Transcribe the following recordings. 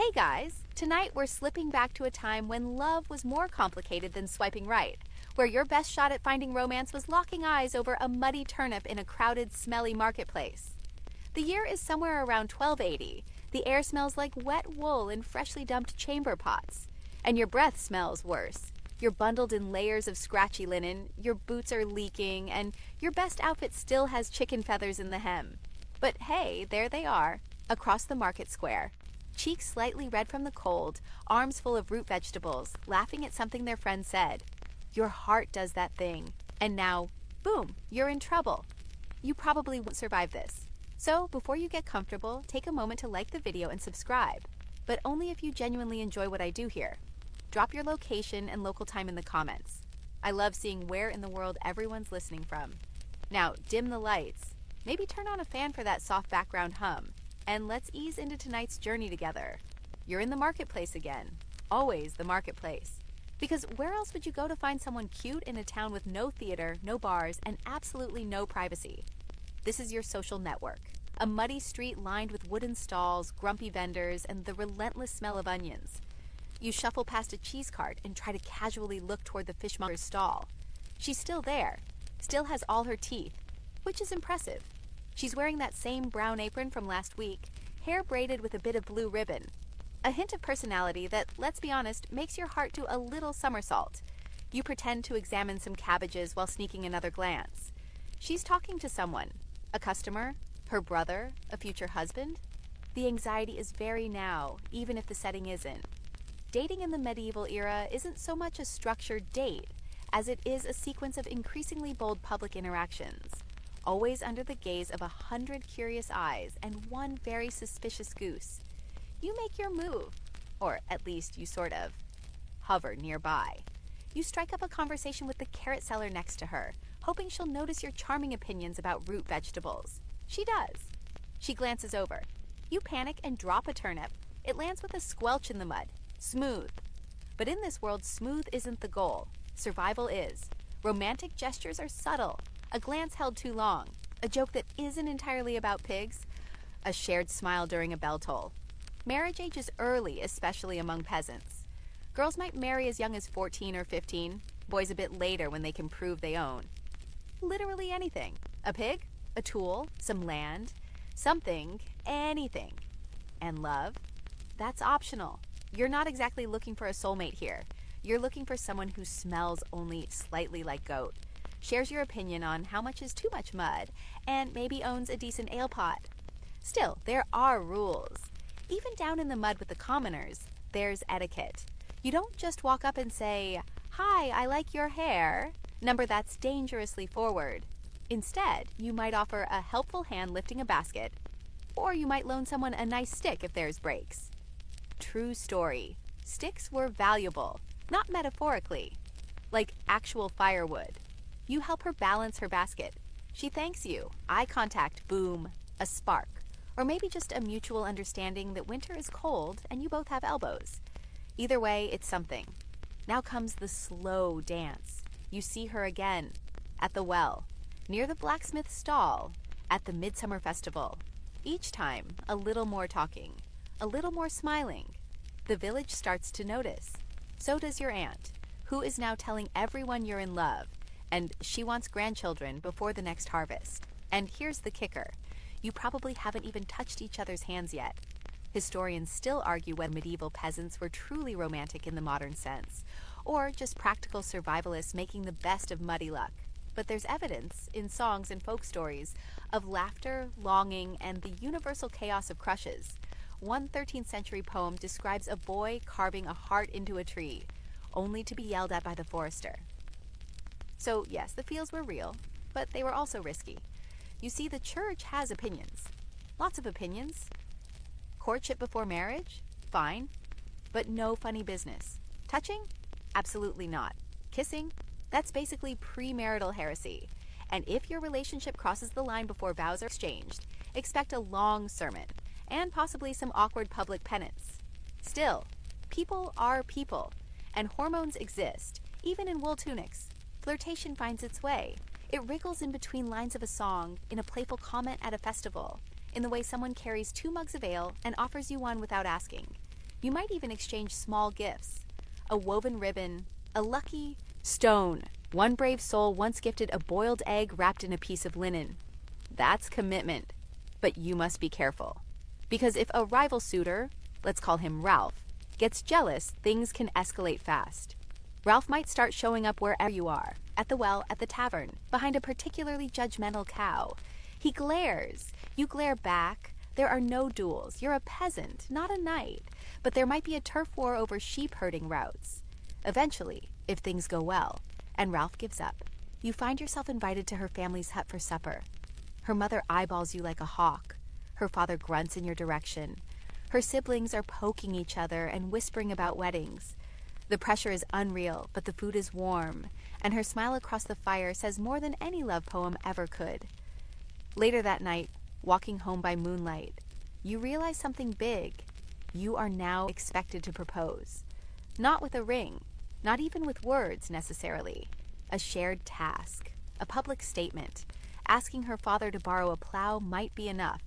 Hey guys! Tonight we're slipping back to a time when love was more complicated than swiping right, where your best shot at finding romance was locking eyes over a muddy turnip in a crowded, smelly marketplace. The year is somewhere around 1280. The air smells like wet wool in freshly dumped chamber pots. And your breath smells worse. You're bundled in layers of scratchy linen, your boots are leaking, and your best outfit still has chicken feathers in the hem. But hey, there they are, across the market square. Cheeks slightly red from the cold, arms full of root vegetables, laughing at something their friend said. Your heart does that thing, and now, boom, you're in trouble. You probably won't survive this. So, before you get comfortable, take a moment to like the video and subscribe, but only if you genuinely enjoy what I do here. Drop your location and local time in the comments. I love seeing where in the world everyone's listening from. Now, dim the lights, maybe turn on a fan for that soft background hum, and let's ease into tonight's journey together. You're in the marketplace again. Always the marketplace. Because where else would you go to find someone cute in a town with no theater, no bars, and absolutely no privacy? This is your social network. A muddy street lined with wooden stalls, grumpy vendors, and the relentless smell of onions. You shuffle past a cheese cart and try to casually look toward the fishmonger's stall. She's still there, still has all her teeth, which is impressive. She's wearing that same brown apron from last week, hair braided with a bit of blue ribbon. A hint of personality that, let's be honest, makes your heart do a little somersault. You pretend to examine some cabbages while sneaking another glance. She's talking to someone. A customer? Her brother? A future husband? The anxiety is very now, even if the setting isn't. Dating in the medieval era isn't so much a structured date as it is a sequence of increasingly bold public interactions, always under the gaze of 100 curious eyes and one very suspicious goose. You make your move, or at least you sort of hover nearby. You strike up a conversation with the carrot seller next to her, hoping she'll notice your charming opinions about root vegetables. She does. She glances over. You panic and drop a turnip. It lands with a squelch in the mud. Smooth. But in this world, smooth isn't the goal. Survival is. Romantic gestures are subtle. A glance held too long. A joke that isn't entirely about pigs. A shared smile during a bell toll. Marriage age is early, especially among peasants. Girls might marry as young as 14 or 15, boys a bit later when they can prove they own. Literally anything. A pig, a tool, some land, something, anything. And love? That's optional. You're not exactly looking for a soulmate here. You're looking for someone who smells only slightly like goat, shares your opinion on how much is too much mud, and maybe owns a decent ale pot. Still, there are rules. Even down in the mud with the commoners, there's etiquette. You don't just walk up and say, "Hi, I like your hair," number that's dangerously forward. Instead, you might offer a helpful hand lifting a basket, or you might loan someone a nice stick if theirs breaks. True story. Sticks were valuable, not metaphorically, like actual firewood. You help her balance her basket. She thanks you. Eye contact, boom, a spark. Or maybe just a mutual understanding that winter is cold and you both have elbows. Either way, it's something. Now comes the slow dance. You see her again, at the well, near the blacksmith's stall, at the midsummer festival. Each time, a little more talking, a little more smiling. The village starts to notice. So does your aunt, who is now telling everyone you're in love, and she wants grandchildren before the next harvest. And here's the kicker. You probably haven't even touched each other's hands yet. Historians still argue whether medieval peasants were truly romantic in the modern sense, or just practical survivalists making the best of muddy luck. But there's evidence, in songs and folk stories, of laughter, longing, and the universal chaos of crushes. One 13th century poem describes a boy carving a heart into a tree, only to be yelled at by the forester. So yes, the feels were real, but they were also risky. You see, the church has opinions. Lots of opinions. Courtship before marriage? Fine. But no funny business. Touching? Absolutely not. Kissing? That's basically premarital heresy. And if your relationship crosses the line before vows are exchanged, expect a long sermon, and possibly some awkward public penance. Still, people are people, and hormones exist, even in wool tunics. Flirtation finds its way. It wriggles in between lines of a song, in a playful comment at a festival, in the way someone carries 2 mugs of ale and offers you one without asking. You might even exchange small gifts. A woven ribbon, a lucky stone. One brave soul once gifted a boiled egg wrapped in a piece of linen. That's commitment. But you must be careful. Because if a rival suitor, let's call him Ralph, gets jealous, things can escalate fast. Ralph might start showing up wherever you are, at the well, at the tavern, behind a particularly judgmental cow. He glares. You glare back. There are no duels. You're a peasant, not a knight. But there might be a turf war over sheep herding routes. Eventually, if things go well, and Ralph gives up, you find yourself invited to her family's hut for supper. Her mother eyeballs you like a hawk. Her father grunts in your direction. Her siblings are poking each other and whispering about weddings. The pressure is unreal, but the food is warm, and her smile across the fire says more than any love poem ever could. Later that night, walking home by moonlight, you realize something big. You are now expected to propose. Not with a ring, not even with words necessarily. A shared task, a public statement. Asking her father to borrow a plow might be enough.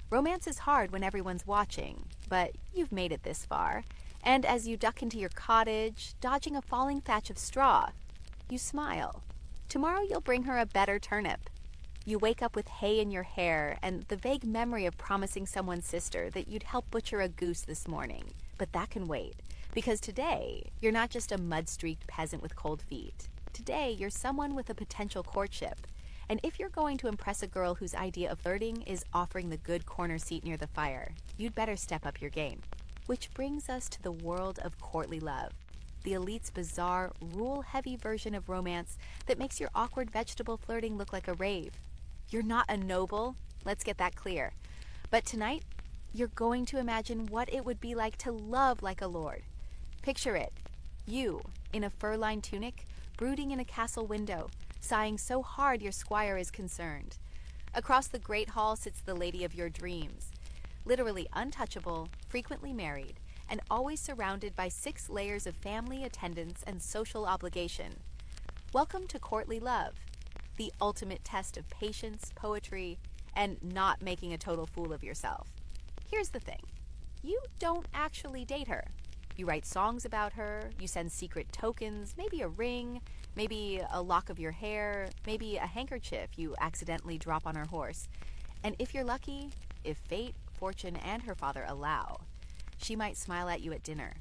Romance is hard when everyone's watching, but you've made it this far. And as you duck into your cottage, dodging a falling thatch of straw, you smile. Tomorrow you'll bring her a better turnip. You wake up with hay in your hair and the vague memory of promising someone's sister that you'd help butcher a goose this morning. But that can wait, because today, you're not just a mud-streaked peasant with cold feet. Today, you're someone with a potential courtship. And if you're going to impress a girl whose idea of flirting is offering the good corner seat near the fire, you'd better step up your game. Which brings us to the world of courtly love, the elite's bizarre, rule-heavy version of romance that makes your awkward vegetable flirting look like a rave. You're not a noble, let's get that clear. But tonight, you're going to imagine what it would be like to love like a lord. Picture it, you, in a fur-lined tunic, brooding in a castle window, sighing so hard your squire is concerned. Across the great hall sits the lady of your dreams, literally untouchable, frequently married, and always surrounded by 6 layers of family, attendance, and social obligation. Welcome to courtly love, the ultimate test of patience, poetry, and not making a total fool of yourself. Here's the thing. You don't actually date her. You write songs about her, you send secret tokens, maybe a ring, maybe a lock of your hair, maybe a handkerchief you accidentally drop on her horse. And if you're lucky, if fate, fortune, and her father allow, she might smile at you at dinner.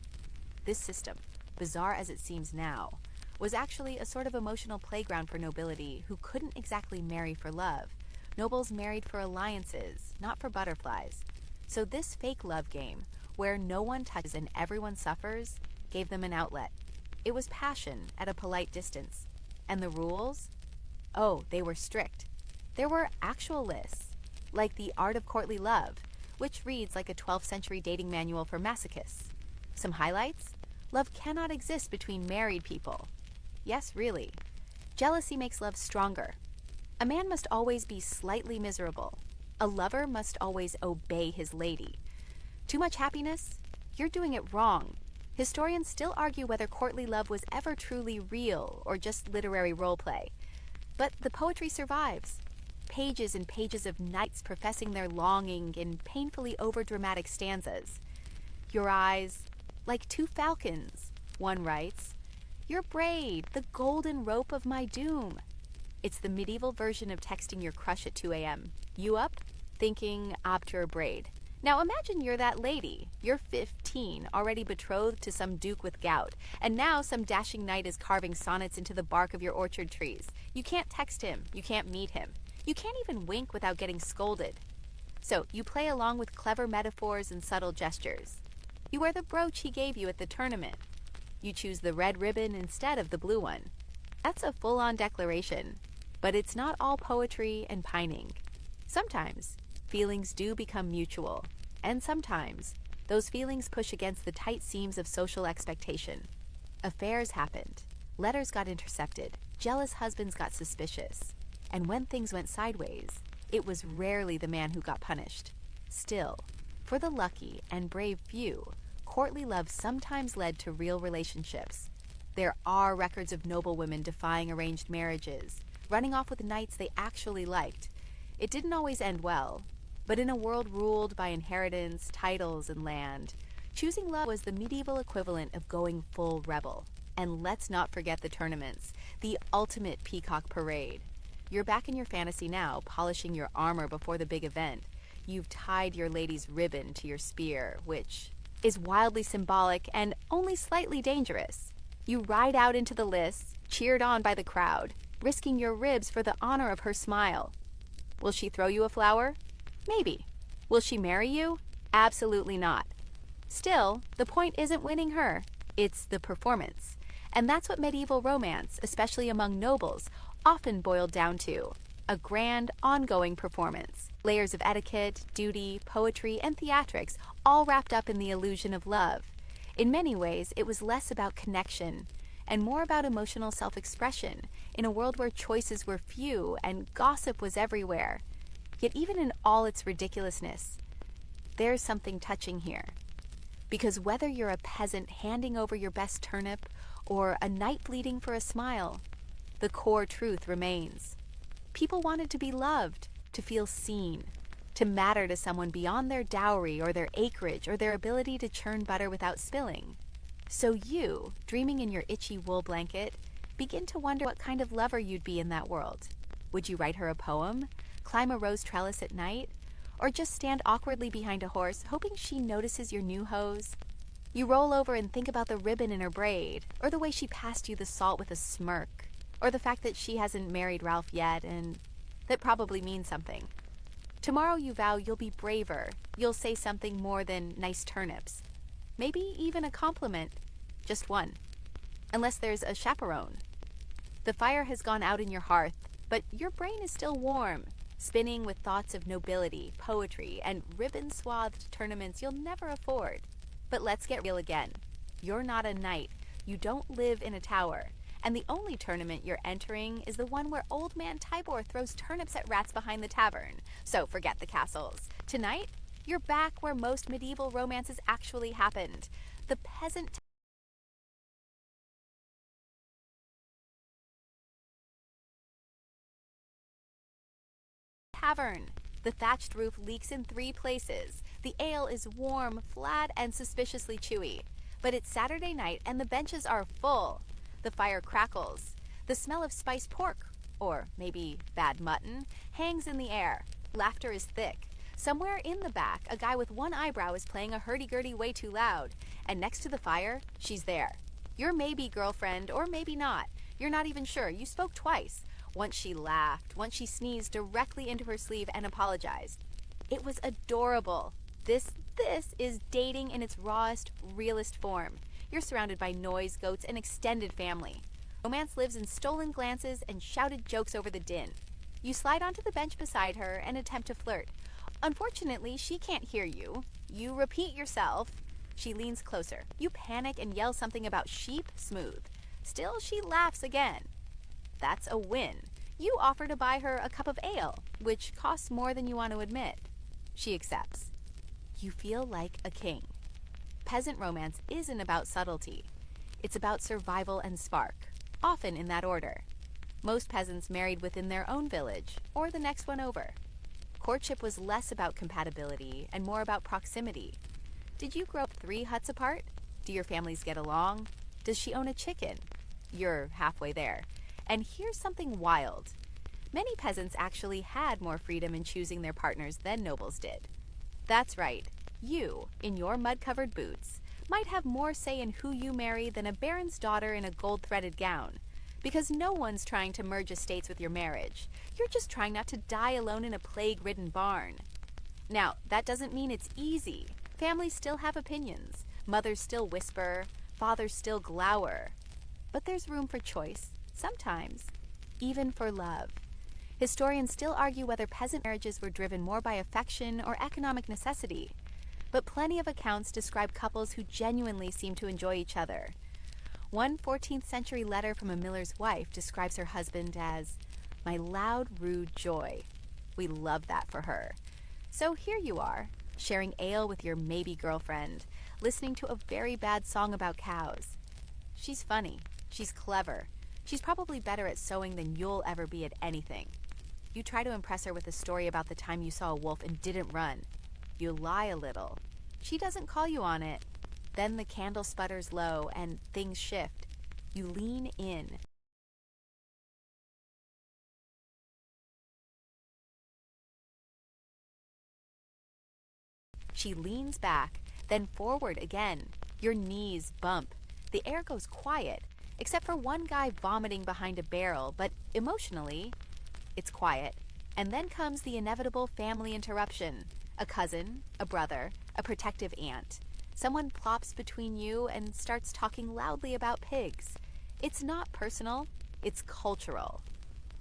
This system, bizarre as it seems now, was actually a sort of emotional playground for nobility who couldn't exactly marry for love. Nobles married for alliances, not for butterflies. So this fake love game, where no one touches and everyone suffers, gave them an outlet. It was passion at a polite distance. And the rules? Oh, they were strict. There were actual lists, like the Art of Courtly Love, which reads like a 12th century dating manual for masochists. Some highlights? Love cannot exist between married people. Yes, really. Jealousy makes love stronger. A man must always be slightly miserable. A lover must always obey his lady. Too much happiness? You're doing it wrong. Historians still argue whether courtly love was ever truly real or just literary roleplay. But the poetry survives. Pages and pages of knights professing their longing in painfully overdramatic stanzas. Your eyes, like 2 falcons, one writes. Your braid, the golden rope of my doom. It's the medieval version of texting your crush at 2 a.m. You up? Thinking obture braid. Now imagine you're that lady. You're 15, already betrothed to some duke with gout, and now some dashing knight is carving sonnets into the bark of your orchard trees. You can't text him. You can't meet him. You can't even wink without getting scolded. So you play along with clever metaphors and subtle gestures. You wear the brooch he gave you at the tournament. You choose the red ribbon instead of the blue one. That's a full-on declaration. But it's not all poetry and pining. Sometimes feelings do become mutual, and sometimes those feelings push against the tight seams of social expectation. Affairs happened, letters got intercepted, jealous husbands got suspicious, and when things went sideways, it was rarely the man who got punished. Still, for the lucky and brave few, courtly love sometimes led to real relationships. There are records of noble women defying arranged marriages, running off with knights they actually liked. It didn't always end well, but in a world ruled by inheritance, titles, and land, Choosing love was the medieval equivalent of going full rebel. And let's not forget the tournaments, the ultimate peacock parade. You're back in your fantasy now, polishing your armor before the big event. You've tied your lady's ribbon to your spear, which is wildly symbolic and only slightly dangerous. You ride out into the lists, cheered on by the crowd, risking your ribs for the honor of her smile. Will she throw you a flower? Maybe. Will she marry you? Absolutely not. Still, the point isn't winning her, it's the performance. And that's what medieval romance, especially among nobles, often boiled down to: a grand, ongoing performance. Layers of etiquette, duty, poetry, and theatrics, all wrapped up in the illusion of love. In many ways, it was less about connection and more about emotional self-expression in a world where choices were few and gossip was everywhere. Yet even in all its ridiculousness, there's something touching here. Because whether you're a peasant handing over your best turnip or a knight bleeding for a smile, the core truth remains. People wanted to be loved, to feel seen, to matter to someone beyond their dowry or their acreage or their ability to churn butter without spilling. So you, dreaming in your itchy wool blanket, begin to wonder what kind of lover you'd be in that world. Would you write her a poem, climb a rose trellis at night, or just stand awkwardly behind a horse, hoping she notices your new hose? You roll over and think about the ribbon in her braid, or the way she passed you the salt with a smirk, or the fact that she hasn't married Ralph yet, and that probably means something. Tomorrow you vow you'll be braver. You'll say something more than nice turnips. Maybe even a compliment. Just one. Unless there's a chaperone. The fire has gone out in your hearth, but your brain is still warm, spinning with thoughts of nobility, poetry, and ribbon-swathed tournaments you'll never afford. But let's get real again. You're not a knight. You don't live in a tower. And the only tournament you're entering is the one where Old Man Tybor throws turnips at rats behind the tavern. So forget the castles. Tonight, you're back where most medieval romances actually happened. The peasant tavern. The thatched roof leaks in 3 places. The ale is warm, flat, and suspiciously chewy. But it's Saturday night and the benches are full. The fire crackles. The smell of spiced pork, or maybe bad mutton, hangs in the air. Laughter is thick. Somewhere in the back, a guy with one eyebrow is playing a hurdy-gurdy way too loud. And next to the fire, she's there. Your maybe girlfriend, or maybe not. You're not even sure. You spoke twice. Once she laughed, once she sneezed directly into her sleeve and apologized. It was adorable. This is dating in its rawest, realest form. You're surrounded by noise, goats, and extended family. Romance lives in stolen glances and shouted jokes over the din. You slide onto the bench beside her and attempt to flirt. Unfortunately, she can't hear you. You repeat yourself. She leans closer. You panic and yell something about sheep smooth. Still, she laughs again. That's a win. You offer to buy her a cup of ale, which costs more than you want to admit. She accepts. You feel like a king. Peasant romance isn't about subtlety. It's about survival and spark, often in that order. Most peasants married within their own village, or the next one over. Courtship was less about compatibility and more about proximity. Did you grow up 3 huts apart? Do your families get along? Does she own a chicken? You're halfway there. And here's something wild. Many peasants actually had more freedom in choosing their partners than nobles did. That's right. You, in your mud-covered boots, might have more say in who you marry than a baron's daughter in a gold-threaded gown. Because no one's trying to merge estates with your marriage. You're just trying not to die alone in a plague-ridden barn. Now, that doesn't mean it's easy. Families still have opinions. Mothers still whisper. Fathers still glower. But there's room for choice. Sometimes, even for love. Historians still argue whether peasant marriages were driven more by affection or economic necessity. But plenty of accounts describe couples who genuinely seem to enjoy each other. One 14th century letter from a miller's wife describes her husband as, "My loud, rude joy." We love that for her. So here you are, sharing ale with your maybe girlfriend, listening to a very bad song about cows. She's funny. She's clever. She's probably better at sewing than you'll ever be at anything. You try to impress her with a story about the time you saw a wolf and didn't run. You lie a little. She doesn't call you on it. Then the candle sputters low and things shift. You lean in. She leans back, then forward again. Your knees bump. The air goes quiet, except for one guy vomiting behind a barrel, but emotionally, it's quiet. And then comes the inevitable family interruption. A cousin, a brother, a protective aunt. Someone plops between you and starts talking loudly about pigs. It's not personal, it's cultural.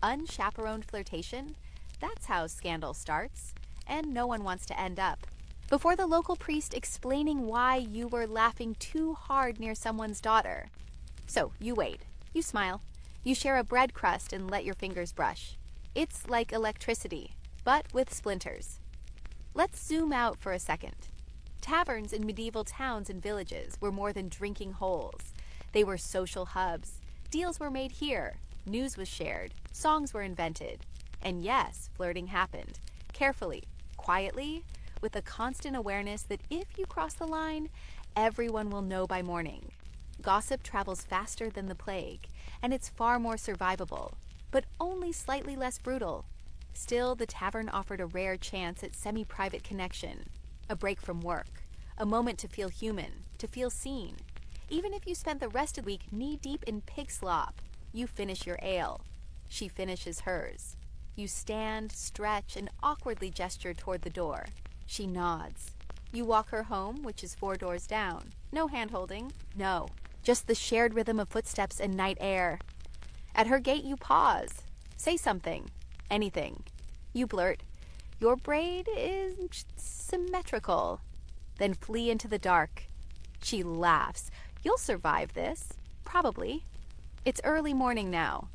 Unchaperoned flirtation? That's how scandal starts, and no one wants to end up before the local priest explaining why you were laughing too hard near someone's daughter. So you wait, you smile, you share a bread crust and let your fingers brush. It's like electricity, but with splinters. Let's zoom out for a second. Taverns in medieval towns and villages were more than drinking holes. They were social hubs. Deals were made here. News was shared. Songs were invented. And yes, flirting happened. Carefully, quietly, with a constant awareness that if you cross the line, everyone will know by morning. Gossip travels faster than the plague, and it's far more survivable, but only slightly less brutal. Still, the tavern offered a rare chance at semi-private connection, a break from work, a moment to feel human, to feel seen. Even if you spent the rest of the week knee-deep in pig slop, you finish your ale. She finishes hers. You stand, stretch, and awkwardly gesture toward the door. She nods. You walk her home, which is 4 doors down. No hand-holding. No. Just the shared rhythm of footsteps and night air. At her gate, you pause. Say something. Anything. You blurt, "Your braid is symmetrical." Then flee into the dark. She laughs. You'll survive this. Probably. It's early morning now.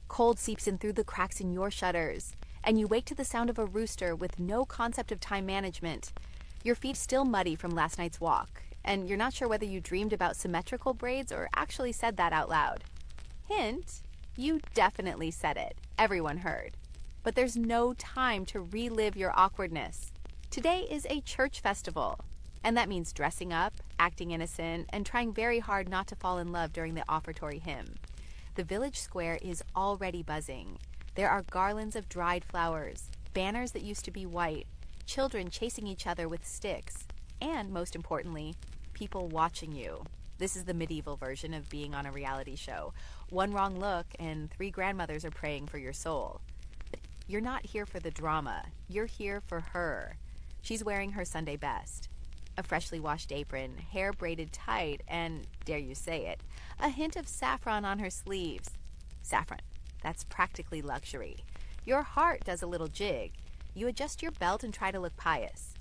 Cold seeps in through the cracks in your shutters, and you wake to the sound of a rooster with no concept of time management. Your feet still muddy from last night's walk, and you're not sure whether you dreamed about symmetrical braids or actually said that out loud. Hint, you definitely said it. Everyone heard. But there's no time to relive your awkwardness. Today is a church festival, and that means dressing up, acting innocent, and trying very hard not to fall in love during the offertory hymn. The village square is already buzzing. There are garlands of dried flowers, banners that used to be white, children chasing each other with sticks, and, most importantly, people watching you. This is the medieval version of being on a reality show. One wrong look and 3 grandmothers are praying for your soul. But you're not here for the drama. You're here for her. She's wearing her Sunday best. A freshly washed apron, hair braided tight, and, dare you say it, a hint of saffron on her sleeves. Saffron. That's practically luxury. Your heart does a little jig. You adjust your belt and try to look pious.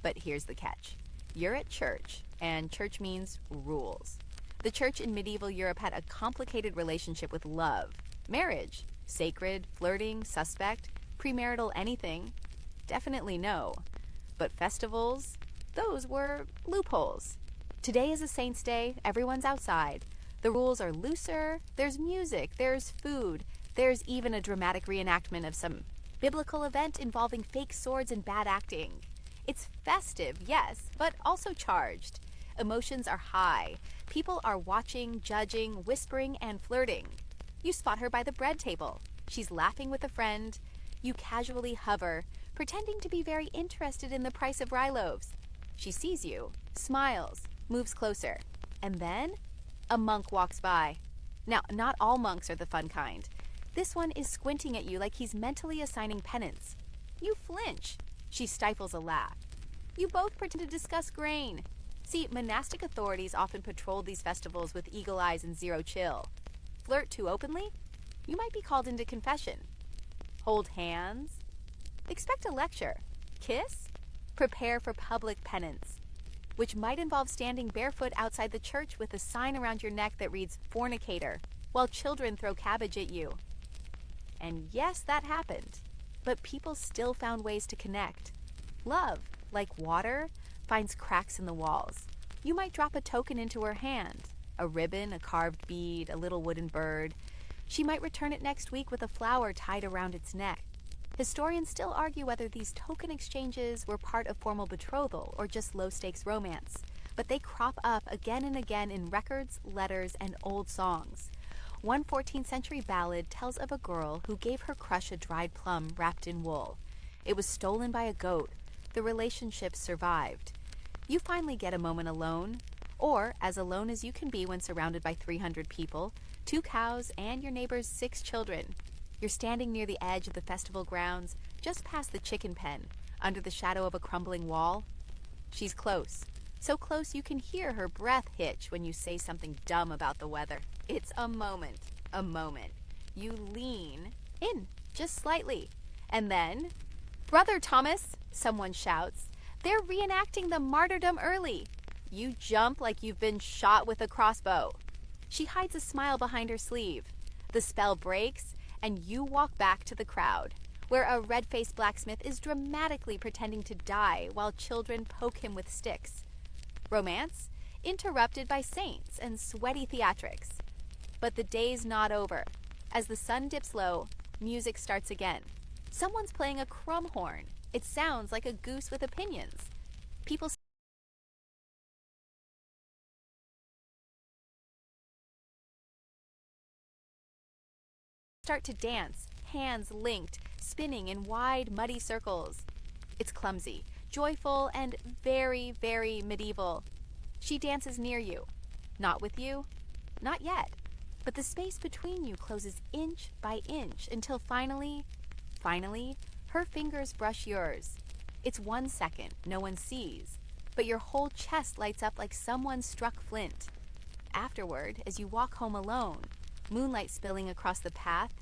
But here's the catch. You're at church, and church means rules. The church in medieval Europe had a complicated relationship with love. Marriage, sacred, flirting, suspect, premarital anything? Definitely no. But festivals, those were loopholes. Today is a saint's day, everyone's outside. The rules are looser, there's music, there's food, there's even a dramatic reenactment of some biblical event involving fake swords and bad acting. It's festive, yes, but also charged. Emotions are high. People are watching, judging, whispering, and flirting. You spot her by the bread table. She's laughing with a friend. You casually hover, pretending to be very interested in the price of rye loaves. She sees you, smiles, moves closer, and then a monk walks by. Now, not all monks are the fun kind. This one is squinting at you like he's mentally assigning penance. You flinch. She stifles a laugh. You both pretend to discuss grain. See, monastic authorities often patrolled these festivals with eagle eyes and zero chill. Flirt too openly? You might be called into confession. Hold hands? Expect a lecture. Kiss? Prepare for public penance, which might involve standing barefoot outside the church with a sign around your neck that reads "fornicator," while children throw cabbage at you. And yes, that happened. But people still found ways to connect. Love, like water, finds cracks in the walls. You might drop a token into her hand, a ribbon, a carved bead, a little wooden bird. She might return it next week with a flower tied around its neck. Historians still argue whether these token exchanges were part of formal betrothal or just low-stakes romance. but they crop up again and again in records, letters, and old songs. One 14th century ballad tells of a girl who gave her crush a dried plum wrapped in wool. It was stolen by a goat. The relationship survived. You finally get a moment alone, or as alone as you can be when surrounded by 300 people, 2 cows, and your neighbor's 6 children. You're standing near the edge of the festival grounds, just past the chicken pen, under the shadow of a crumbling wall. She's close. So close you can hear her breath hitch when you say something dumb about the weather. It's a moment. A moment. You lean in, just slightly. And then, "Brother Thomas," someone shouts. "They're reenacting the martyrdom early." You jump like you've been shot with a crossbow. She hides a smile behind her sleeve. The spell breaks, and you walk back to the crowd, where a red-faced blacksmith is dramatically pretending to die while children poke him with sticks. Romance, interrupted by saints and sweaty theatrics. But the day's not over. As the sun dips low, music starts again. Someone's playing a crumb horn. It sounds like a goose with opinions. People start to dance, hands linked, spinning in wide, muddy circles. It's clumsy, joyful, and very, very medieval. She dances near you. Not with you. Not yet. But the space between you closes inch by inch until finally, her fingers brush yours. It's 1 second, no one sees, but your whole chest lights up like someone struck flint. Afterward, as you walk home alone, moonlight spilling across the path,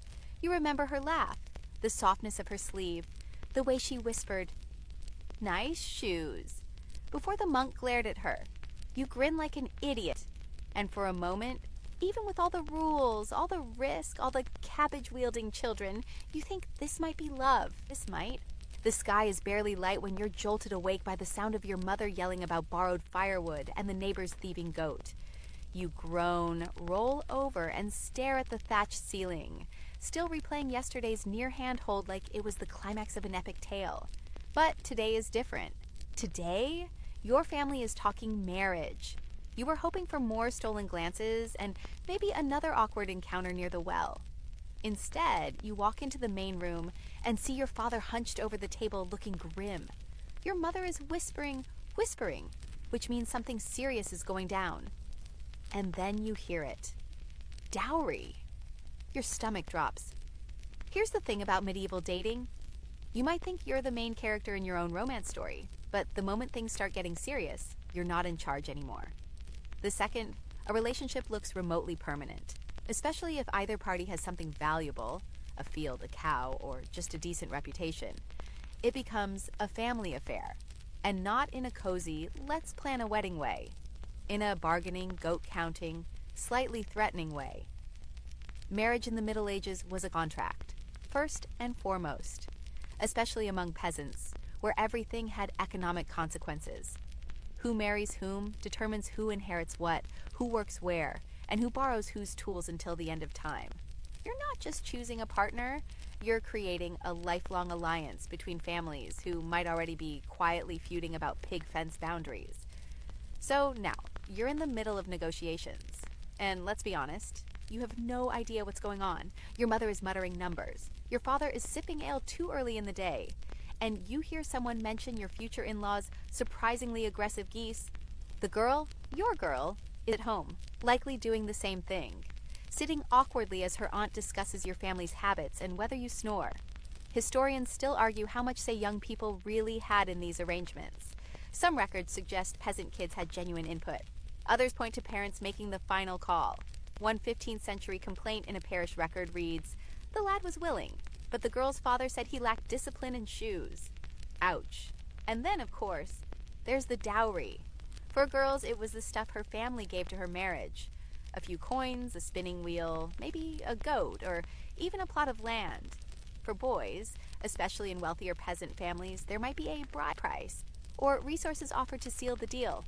you remember her laugh, the softness of her sleeve, the way she whispered, "Nice shoes," before the monk glared at her. You grin like an idiot, and for a moment, even with all the rules, all the risk, all the cabbage-wielding children, you think this might be love. This might. The sky is barely light when you're jolted awake by the sound of your mother yelling about borrowed firewood and the neighbor's thieving goat. You groan, roll over, and stare at the thatched ceiling, still replaying yesterday's near handhold like it was the climax of an epic tale. But today is different. Today, your family is talking marriage. You were hoping for more stolen glances and maybe another awkward encounter near the well. Instead, you walk into the main room and see your father hunched over the table looking grim. Your mother is whispering, which means something serious is going down. And then you hear it. Dowry. Your stomach drops. Here's the thing about medieval dating. You might think you're the main character in your own romance story, but the moment things start getting serious, you're not in charge anymore. The second, a relationship looks remotely permanent, especially if either party has something valuable, a field, a cow, or just a decent reputation. It becomes a family affair, and not in a cozy, let's plan a wedding way, in a bargaining, goat-counting, slightly threatening way. Marriage in the Middle Ages was a contract, first and foremost, especially among peasants, where everything had economic consequences. Who marries whom determines who inherits what, who works where, and who borrows whose tools until the end of time. You're not just choosing a partner, you're creating a lifelong alliance between families who might already be quietly feuding about pig fence boundaries. So now, you're in the middle of negotiations. And let's be honest, you have no idea what's going on. Your mother is muttering numbers. Your father is sipping ale too early in the day. And you hear someone mention your future in-laws' surprisingly aggressive geese. The girl, your girl, is at home, likely doing the same thing, sitting awkwardly as her aunt discusses your family's habits and whether you snore. Historians still argue how much say young people really had in these arrangements. Some records suggest peasant kids had genuine input. Others point to parents making the final call. One 15th century complaint in a parish record reads, "The lad was willing, but the girl's father said he lacked discipline and shoes." Ouch. And then, of course, there's the dowry. For girls, it was the stuff her family gave to her marriage. A few coins, a spinning wheel, maybe a goat, or even a plot of land. For boys, especially in wealthier peasant families, there might be a bride price, or resources offered to seal the deal.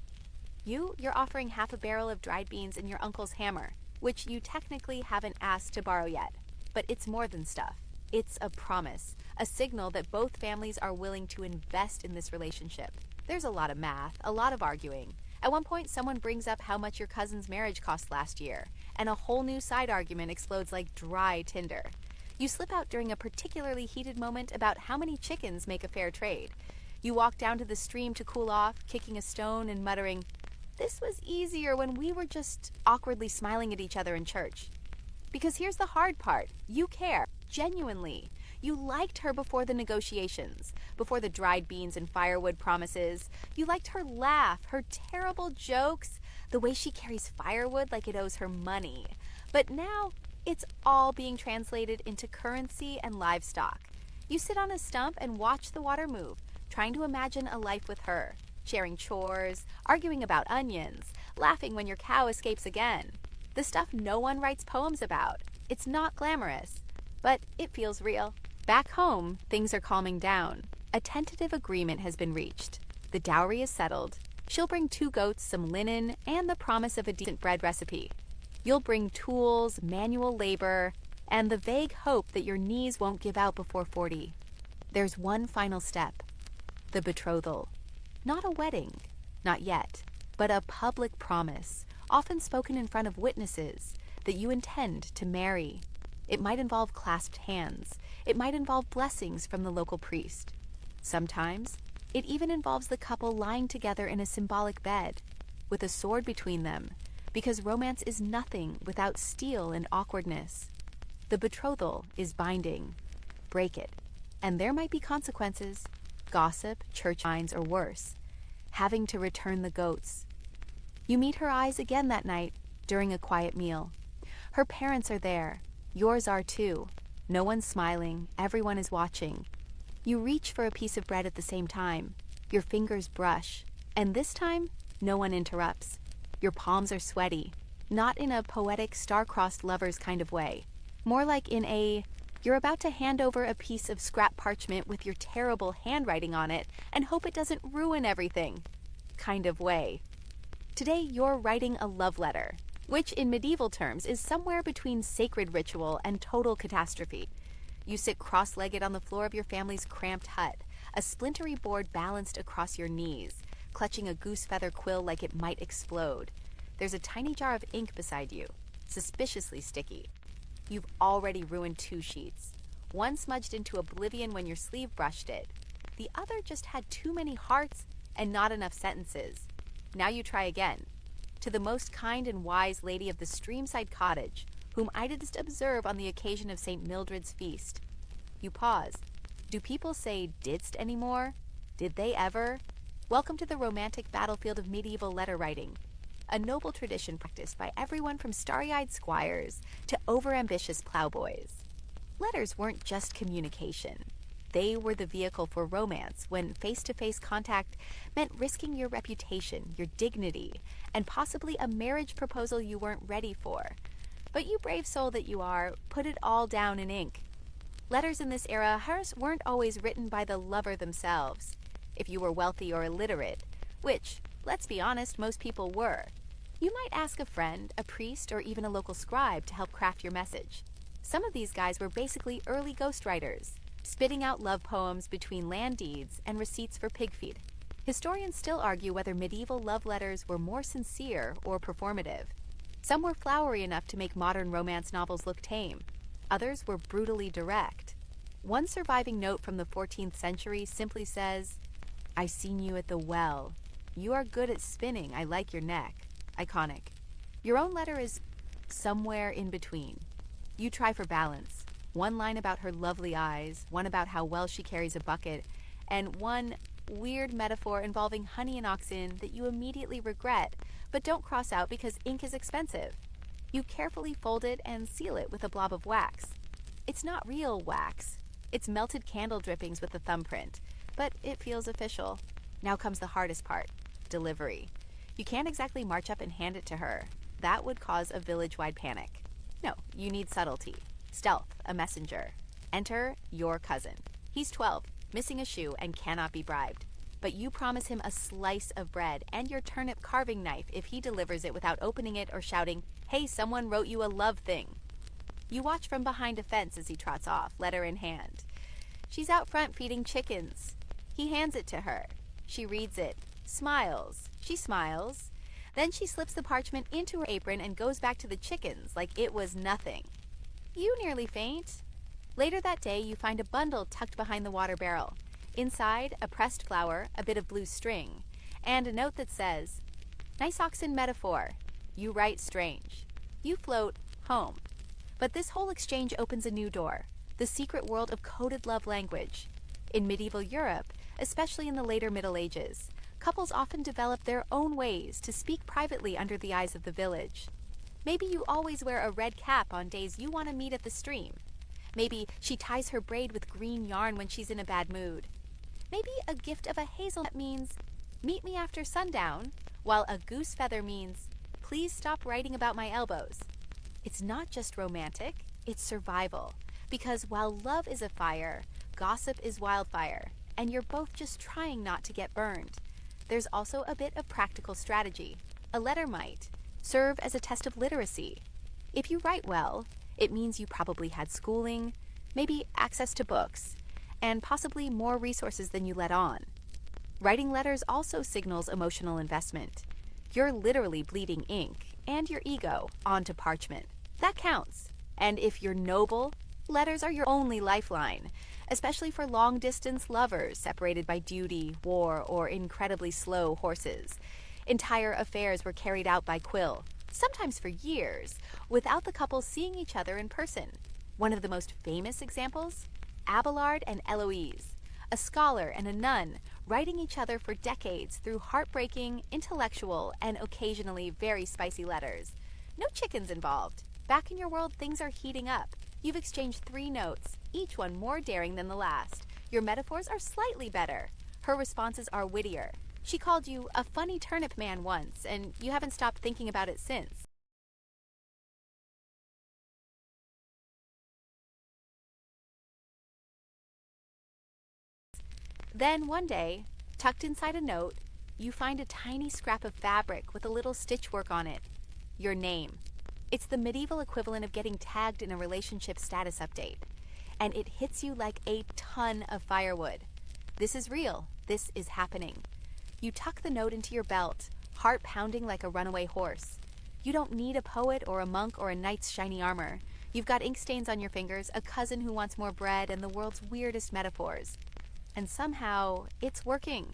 You're offering half a barrel of dried beans and your uncle's hammer, which you technically haven't asked to borrow yet. But it's more than stuff. It's a promise, a signal that both families are willing to invest in this relationship. There's a lot of math, a lot of arguing, At one point, someone brings up how much your cousin's marriage cost last year, and a whole new side argument explodes like dry tinder. You slip out during a particularly heated moment about how many chickens make a fair trade. You walk down to the stream to cool off, kicking a stone and muttering, "This was easier when we were just awkwardly smiling at each other in church." Because here's the hard part. You care, genuinely. You liked her before the negotiations, before the dried beans and firewood promises. You liked her laugh, her terrible jokes, the way she carries firewood like it owes her money. But now, it's all being translated into currency and livestock. You sit on a stump and watch the water move, trying to imagine a life with her, sharing chores, arguing about onions, laughing when your cow escapes again. The stuff no one writes poems about. It's not glamorous, but it feels real. Back home, things are calming down. A tentative agreement has been reached. The dowry is settled. She'll bring 2 goats, some linen, and the promise of a decent bread recipe. You'll bring tools, manual labor, and the vague hope that your knees won't give out before 40. There's one final step. The betrothal. Not a wedding, not yet, but a public promise, often spoken in front of witnesses, that you intend to marry. It might involve clasped hands. It might involve blessings from the local priest. Sometimes, it even involves the couple lying together in a symbolic bed, with a sword between them, because romance is nothing without steel and awkwardness. The betrothal is binding. Break it, and there might be consequences: gossip, church fines, or worse, having to return the goats. You meet her eyes again that night during a quiet meal. Her parents are there. Yours are too. No one's smiling. Everyone is watching. You reach for a piece of bread at the same time. Your fingers brush. And this time, no one interrupts. Your palms are sweaty. Not in a poetic, star-crossed lovers kind of way. More like in a, you're about to hand over a piece of scrap parchment with your terrible handwriting on it and hope it doesn't ruin everything kind of way. Today, you're writing a love letter, which in medieval terms is somewhere between sacred ritual and total catastrophe. You sit cross-legged on the floor of your family's cramped hut, a splintery board balanced across your knees, clutching a goose feather quill like it might explode. There's a tiny jar of ink beside you, suspiciously sticky. You've already ruined 2 sheets. One smudged into oblivion when your sleeve brushed it. The other just had too many hearts and not enough sentences. Now you try again. To the most kind and wise lady of the streamside cottage, whom I didst observe on the occasion of St. Mildred's feast. You pause. Do people say didst anymore? Did they ever? Welcome to the romantic battlefield of medieval letter writing, a noble tradition practiced by everyone from starry-eyed squires to overambitious plowboys. Letters weren't just communication. They were the vehicle for romance when face-to-face contact meant risking your reputation, your dignity, and possibly a marriage proposal you weren't ready for. But you brave soul that you are, put it all down in ink. Letters in this era weren't always written by the lover themselves. If you were wealthy or illiterate, which, let's be honest, most people were, you might ask a friend, a priest, or even a local scribe to help craft your message. Some of these guys were basically early ghostwriters, spitting out love poems between land deeds and receipts for pig feed. Historians still argue whether medieval love letters were more sincere or performative. Some were flowery enough to make modern romance novels look tame. Others were brutally direct. One surviving note from the 14th century simply says, "I seen you at the well. You are good at spinning. I like your neck." Iconic. Your own letter is somewhere in between. You try for balance. One line about her lovely eyes, one about how well she carries a bucket, and one weird metaphor involving honey and oxen that you immediately regret, but don't cross out because ink is expensive. You carefully fold it and seal it with a blob of wax. It's not real wax. It's melted candle drippings with a thumbprint, but it feels official. Now comes the hardest part, delivery. You can't exactly march up and hand it to her. That would cause a village-wide panic. No, you need subtlety. Stealth, a messenger. Enter your cousin. He's 12, missing a shoe, and cannot be bribed. But you promise him a slice of bread and your turnip carving knife if he delivers it without opening it or shouting, "Hey, someone wrote you a love thing." You watch from behind a fence as he trots off, letter in hand. She's out front feeding chickens. He hands it to her. She reads it, smiles. She smiles. Then she slips the parchment into her apron and goes back to the chickens like it was nothing. You nearly faint. Later that day, you find a bundle tucked behind the water barrel. Inside, a pressed flower, a bit of blue string, and a note that says, "Nice oxen metaphor. You write strange. You float home." But this whole exchange opens a new door, the secret world of coded love language. In medieval Europe, especially in the later Middle Ages, couples often develop their own ways to speak privately under the eyes of the village. Maybe you always wear a red cap on days you want to meet at the stream. Maybe she ties her braid with green yarn when she's in a bad mood. Maybe a gift of a hazelnut means, "Meet me after sundown," while a goose feather means, "Please stop writing about my elbows." It's not just romantic, it's survival. Because while love is a fire, gossip is wildfire, and you're both just trying not to get burned. There's also a bit of practical strategy. A letter might serve as a test of literacy. If you write well, it means you probably had schooling, maybe access to books, and possibly more resources than you let on. Writing letters also signals emotional investment. You're literally bleeding ink and your ego onto parchment. That counts. And if you're noble, letters are your only lifeline, especially for long-distance lovers separated by duty, war, or incredibly slow horses. Entire affairs were carried out by quill, sometimes for years, without the couple seeing each other in person. One of the most famous examples? Abelard and Eloise, a scholar and a nun, writing each other for decades through heartbreaking, intellectual, and occasionally very spicy letters. No chickens involved. Back in your world, things are heating up. You've exchanged 3 notes, each one more daring than the last. Your metaphors are slightly better. Her responses are wittier. She called you a funny turnip man once, and you haven't stopped thinking about it since. Then one day, tucked inside a note, you find a tiny scrap of fabric with a little stitchwork on it. Your name. It's the medieval equivalent of getting tagged in a relationship status update. And it hits you like a ton of firewood. This is real. This is happening. You tuck the note into your belt, heart pounding like a runaway horse. You don't need a poet or a monk or a knight's shiny armor. You've got ink stains on your fingers, a cousin who wants more bread, and the world's weirdest metaphors. And somehow, it's working.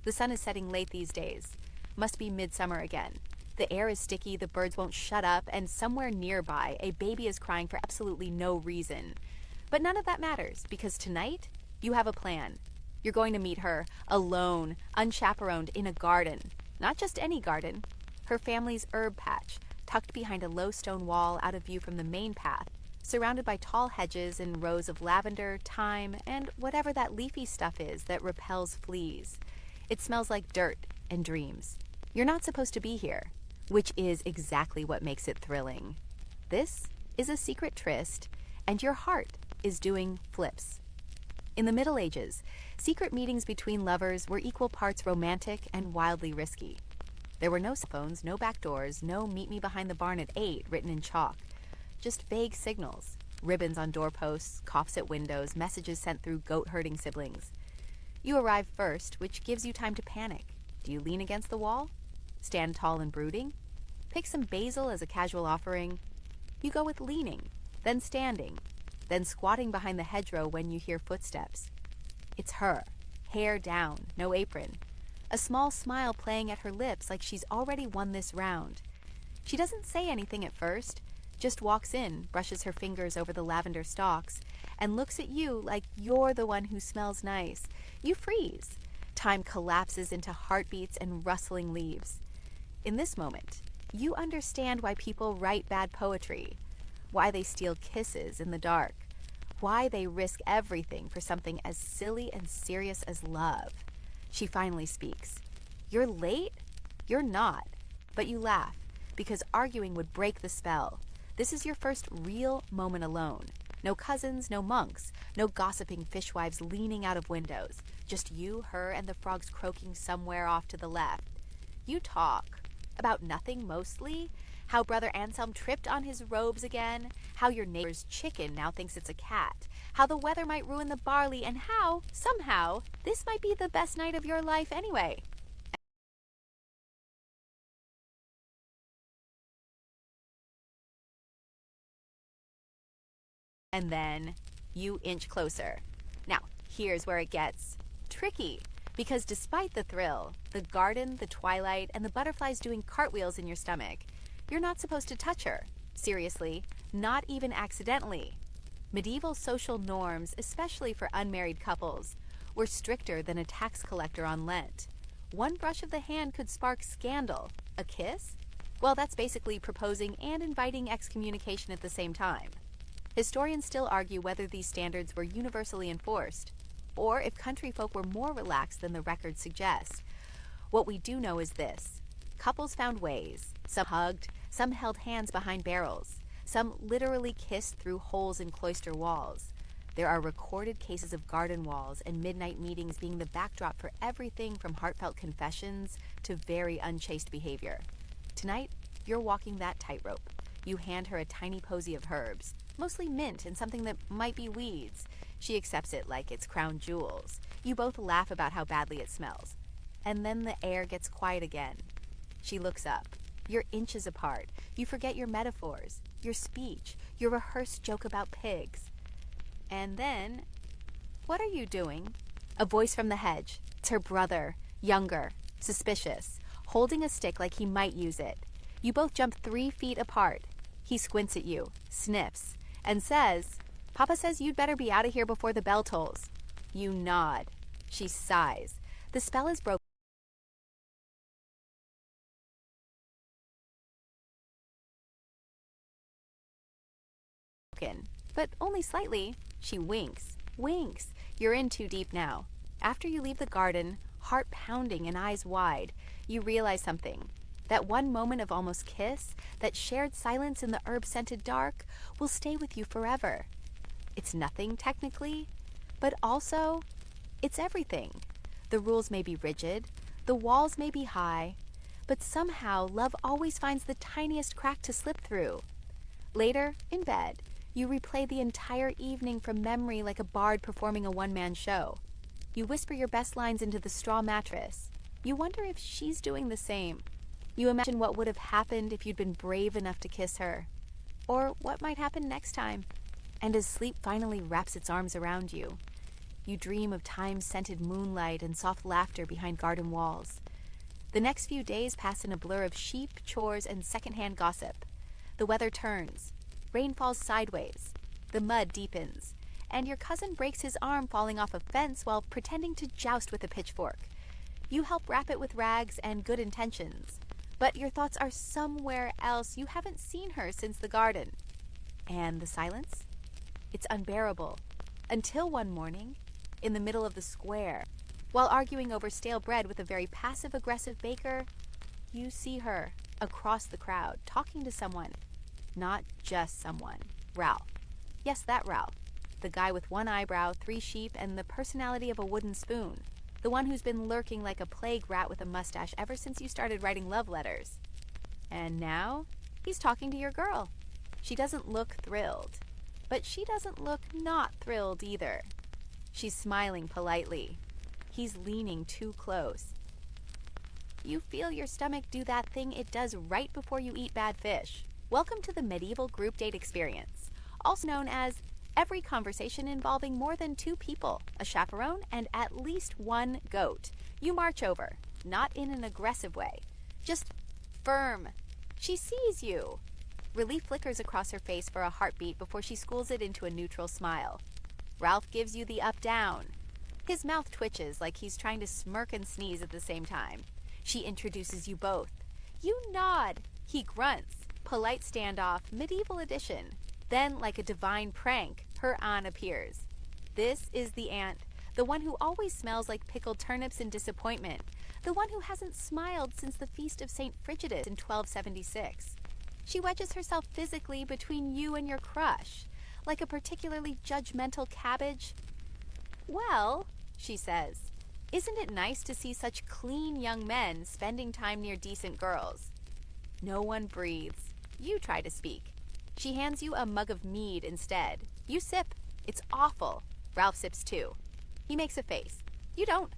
The sun is setting late these days. Must be midsummer again. The air is sticky, the birds won't shut up, and somewhere nearby, a baby is crying for absolutely no reason. But none of that matters, because tonight, you have a plan. You're going to meet her, alone, unchaperoned, in a garden. Not just any garden. Her family's herb patch, tucked behind a low stone wall out of view from the main path, surrounded by tall hedges and rows of lavender, thyme, and whatever that leafy stuff is that repels fleas. It smells like dirt and dreams. You're not supposed to be here, which is exactly what makes it thrilling. This is a secret tryst, and your heart is doing flips. In the Middle Ages, secret meetings between lovers were equal parts romantic and wildly risky. There were no cell phones, no back doors, no "meet me behind the barn at 8" written in chalk. Just vague signals, ribbons on doorposts, coughs at windows, messages sent through goat-herding siblings. You arrive first, which gives you time to panic. Do you lean against the wall? Stand tall and brooding? Pick some basil as a casual offering? You go with leaning, then standing, then squatting behind the hedgerow when you hear footsteps. It's her, hair down, no apron. A small smile playing at her lips like she's already won this round. She doesn't say anything at first, just walks in, brushes her fingers over the lavender stalks, and looks at you like you're the one who smells nice. You freeze. Time collapses into heartbeats and rustling leaves. In this moment, you understand why people write bad poetry, why they steal kisses in the dark, why they risk everything for something as silly and serious as love. She finally speaks. You're late? You're not. But you laugh, because arguing would break the spell. This is your first real moment alone. No cousins, no monks, no gossiping fishwives leaning out of windows. Just you, her, and the frogs croaking somewhere off to the left. You talk. About nothing mostly. How Brother Anselm tripped on his robes again. How your neighbor's chicken now thinks it's a cat. How the weather might ruin the barley, and how, somehow, this might be the best night of your life anyway. And then you inch closer. Now, here's where it gets tricky, because despite the thrill, the garden, the twilight, and the butterflies doing cartwheels in your stomach, you're not supposed to touch her. Seriously, not even accidentally. Medieval social norms, especially for unmarried couples, were stricter than a tax collector on Lent. One brush of the hand could spark scandal. A kiss? Well, that's basically proposing and inviting excommunication at the same time. Historians still argue whether these standards were universally enforced, or if country folk were more relaxed than the records suggest. What we do know is this: couples found ways. Some hugged, some held hands behind barrels, some literally kissed through holes in cloister walls. There are recorded cases of garden walls and midnight meetings being the backdrop for everything from heartfelt confessions to very unchaste behavior. Tonight, you're walking that tightrope. You hand her a tiny posy of herbs, mostly mint and something that might be weeds. She accepts it like it's crown jewels. You both laugh about how badly it smells. And then the air gets quiet again. She looks up. You're inches apart. You forget your metaphors, your speech, your rehearsed joke about pigs. And then, what are you doing? A voice from the hedge. It's her brother, younger, suspicious, holding a stick like he might use it. You both jump 3 feet apart. He squints at you, sniffs, and says, "Papa says you'd better be out of here before the bell tolls." You nod. She sighs. The spell is broken. But only slightly. She winks. You're in too deep now. After you leave the garden, heart pounding and eyes wide, you realize something. That one moment of almost kiss, that shared silence in the herb-scented dark, will stay with you forever. It's nothing, technically, but also, it's everything. The rules may be rigid, the walls may be high, but somehow love always finds the tiniest crack to slip through. Later, in bed, you replay the entire evening from memory like a bard performing a one-man show. You whisper your best lines into the straw mattress. You wonder if she's doing the same. You imagine what would have happened if you'd been brave enough to kiss her, or what might happen next time. And as sleep finally wraps its arms around you, you dream of time-scented moonlight and soft laughter behind garden walls. The next few days pass in a blur of sheep, chores, and secondhand gossip. The weather turns. Rain falls sideways. The mud deepens. And your cousin breaks his arm falling off a fence while pretending to joust with a pitchfork. You help wrap it with rags and good intentions. But your thoughts are somewhere else. You haven't seen her since the garden. And the silence? It's unbearable. Until one morning, in the middle of the square, while arguing over stale bread with a very passive-aggressive baker, you see her across the crowd, talking to someone. Not just someone. Ralph. Yes, that Ralph. The guy with one eyebrow, 3 sheep, and the personality of a wooden spoon. The one who's been lurking like a plague rat with a mustache ever since you started writing love letters. And now, he's talking to your girl. She doesn't look thrilled. But she doesn't look not thrilled either. She's smiling politely. He's leaning too close. You feel your stomach do that thing it does right before you eat bad fish. Welcome to the medieval group date experience, also known as every conversation involving more than 2 people, a chaperone, and at least 1 goat. You march over, not in an aggressive way, just firm. She sees you. Relief flickers across her face for a heartbeat before she schools it into a neutral smile. Ralph gives you the up-down. His mouth twitches like he's trying to smirk and sneeze at the same time. She introduces you both. You nod. He grunts. Polite standoff, medieval edition. Then, like a divine prank, her aunt appears. This is the aunt, the one who always smells like pickled turnips in disappointment, the one who hasn't smiled since the feast of St. Frigidus in 1276. She wedges herself physically between you and your crush, like a particularly judgmental cabbage. "Well," she says, "isn't it nice to see such clean young men spending time near decent girls?" No one breathes. You try to speak. She hands you a mug of mead instead. You sip. It's awful. Ralph sips too. He makes a face. You don't.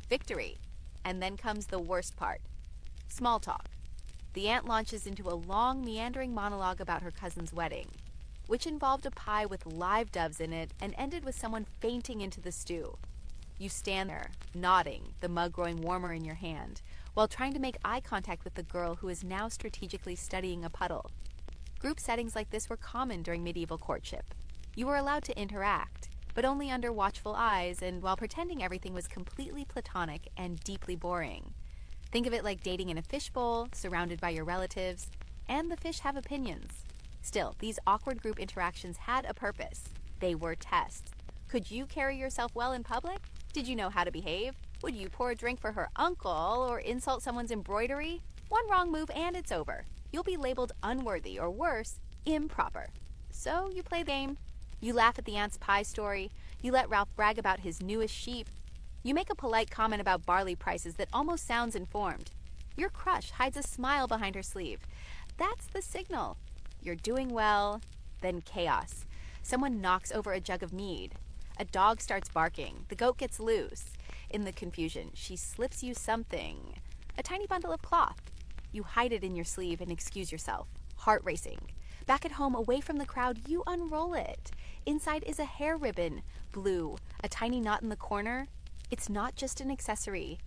Victory. And then comes the worst part. Small talk. The aunt launches into a long, meandering monologue about her cousin's wedding. which involved a pie with live doves in it and ended with someone fainting into the stew. You stand there, nodding, the mug growing warmer in your hand, while trying to make eye contact with the girl who is now strategically studying a puddle. Group settings like this were common during medieval courtship. You were allowed to interact, but only under watchful eyes and while pretending everything was completely platonic and deeply boring. Think of it like dating in a fishbowl, surrounded by your relatives, and the fish have opinions. Still, these awkward group interactions had a purpose. They were tests. Could you carry yourself well in public? Did you know how to behave? Would you pour a drink for her uncle or insult someone's embroidery? One wrong move and it's over. You'll be labeled unworthy or worse, improper. So you play the game. You laugh at the aunt's pie story. You let Ralph brag about his newest sheep. You make a polite comment about barley prices that almost sounds informed. Your crush hides a smile behind her sleeve. That's the signal. You're doing well, then chaos. Someone knocks over a jug of mead. A dog starts barking. The goat gets loose. In the confusion, she slips you something. A tiny bundle of cloth. You hide it in your sleeve and excuse yourself. Heart racing. Back at home, away from the crowd, you unroll it. Inside is a hair ribbon, blue, a tiny knot in the corner. It's not just an accessory.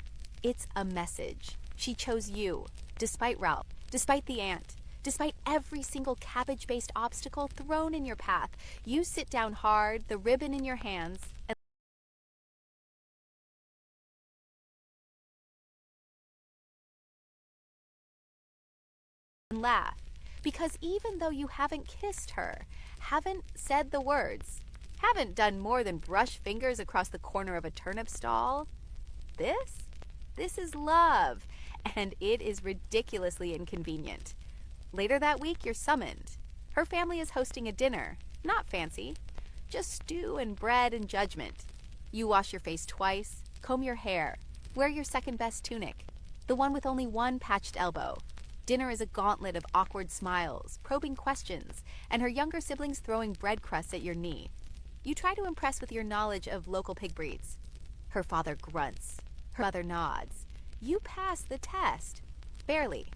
It's a message. She chose you, despite Ralph, despite the aunt, despite every single cabbage-based obstacle thrown in your path. You sit down hard, the ribbon in your hands, and laugh. Because even though you haven't kissed her, haven't said the words, haven't done more than brush fingers across the corner of a turnip stall, this is love, and it is ridiculously inconvenient. Later that week, you're summoned. Her family is hosting a dinner, not fancy, just stew and bread and judgment. You wash your face twice, comb your hair, wear your second best tunic, the one with only one patched elbow. Dinner is a gauntlet of awkward smiles, probing questions, and her younger siblings throwing bread crusts at your knee. You try to impress with your knowledge of local pig breeds. Her father grunts. Her mother nods. You pass the test. Barely.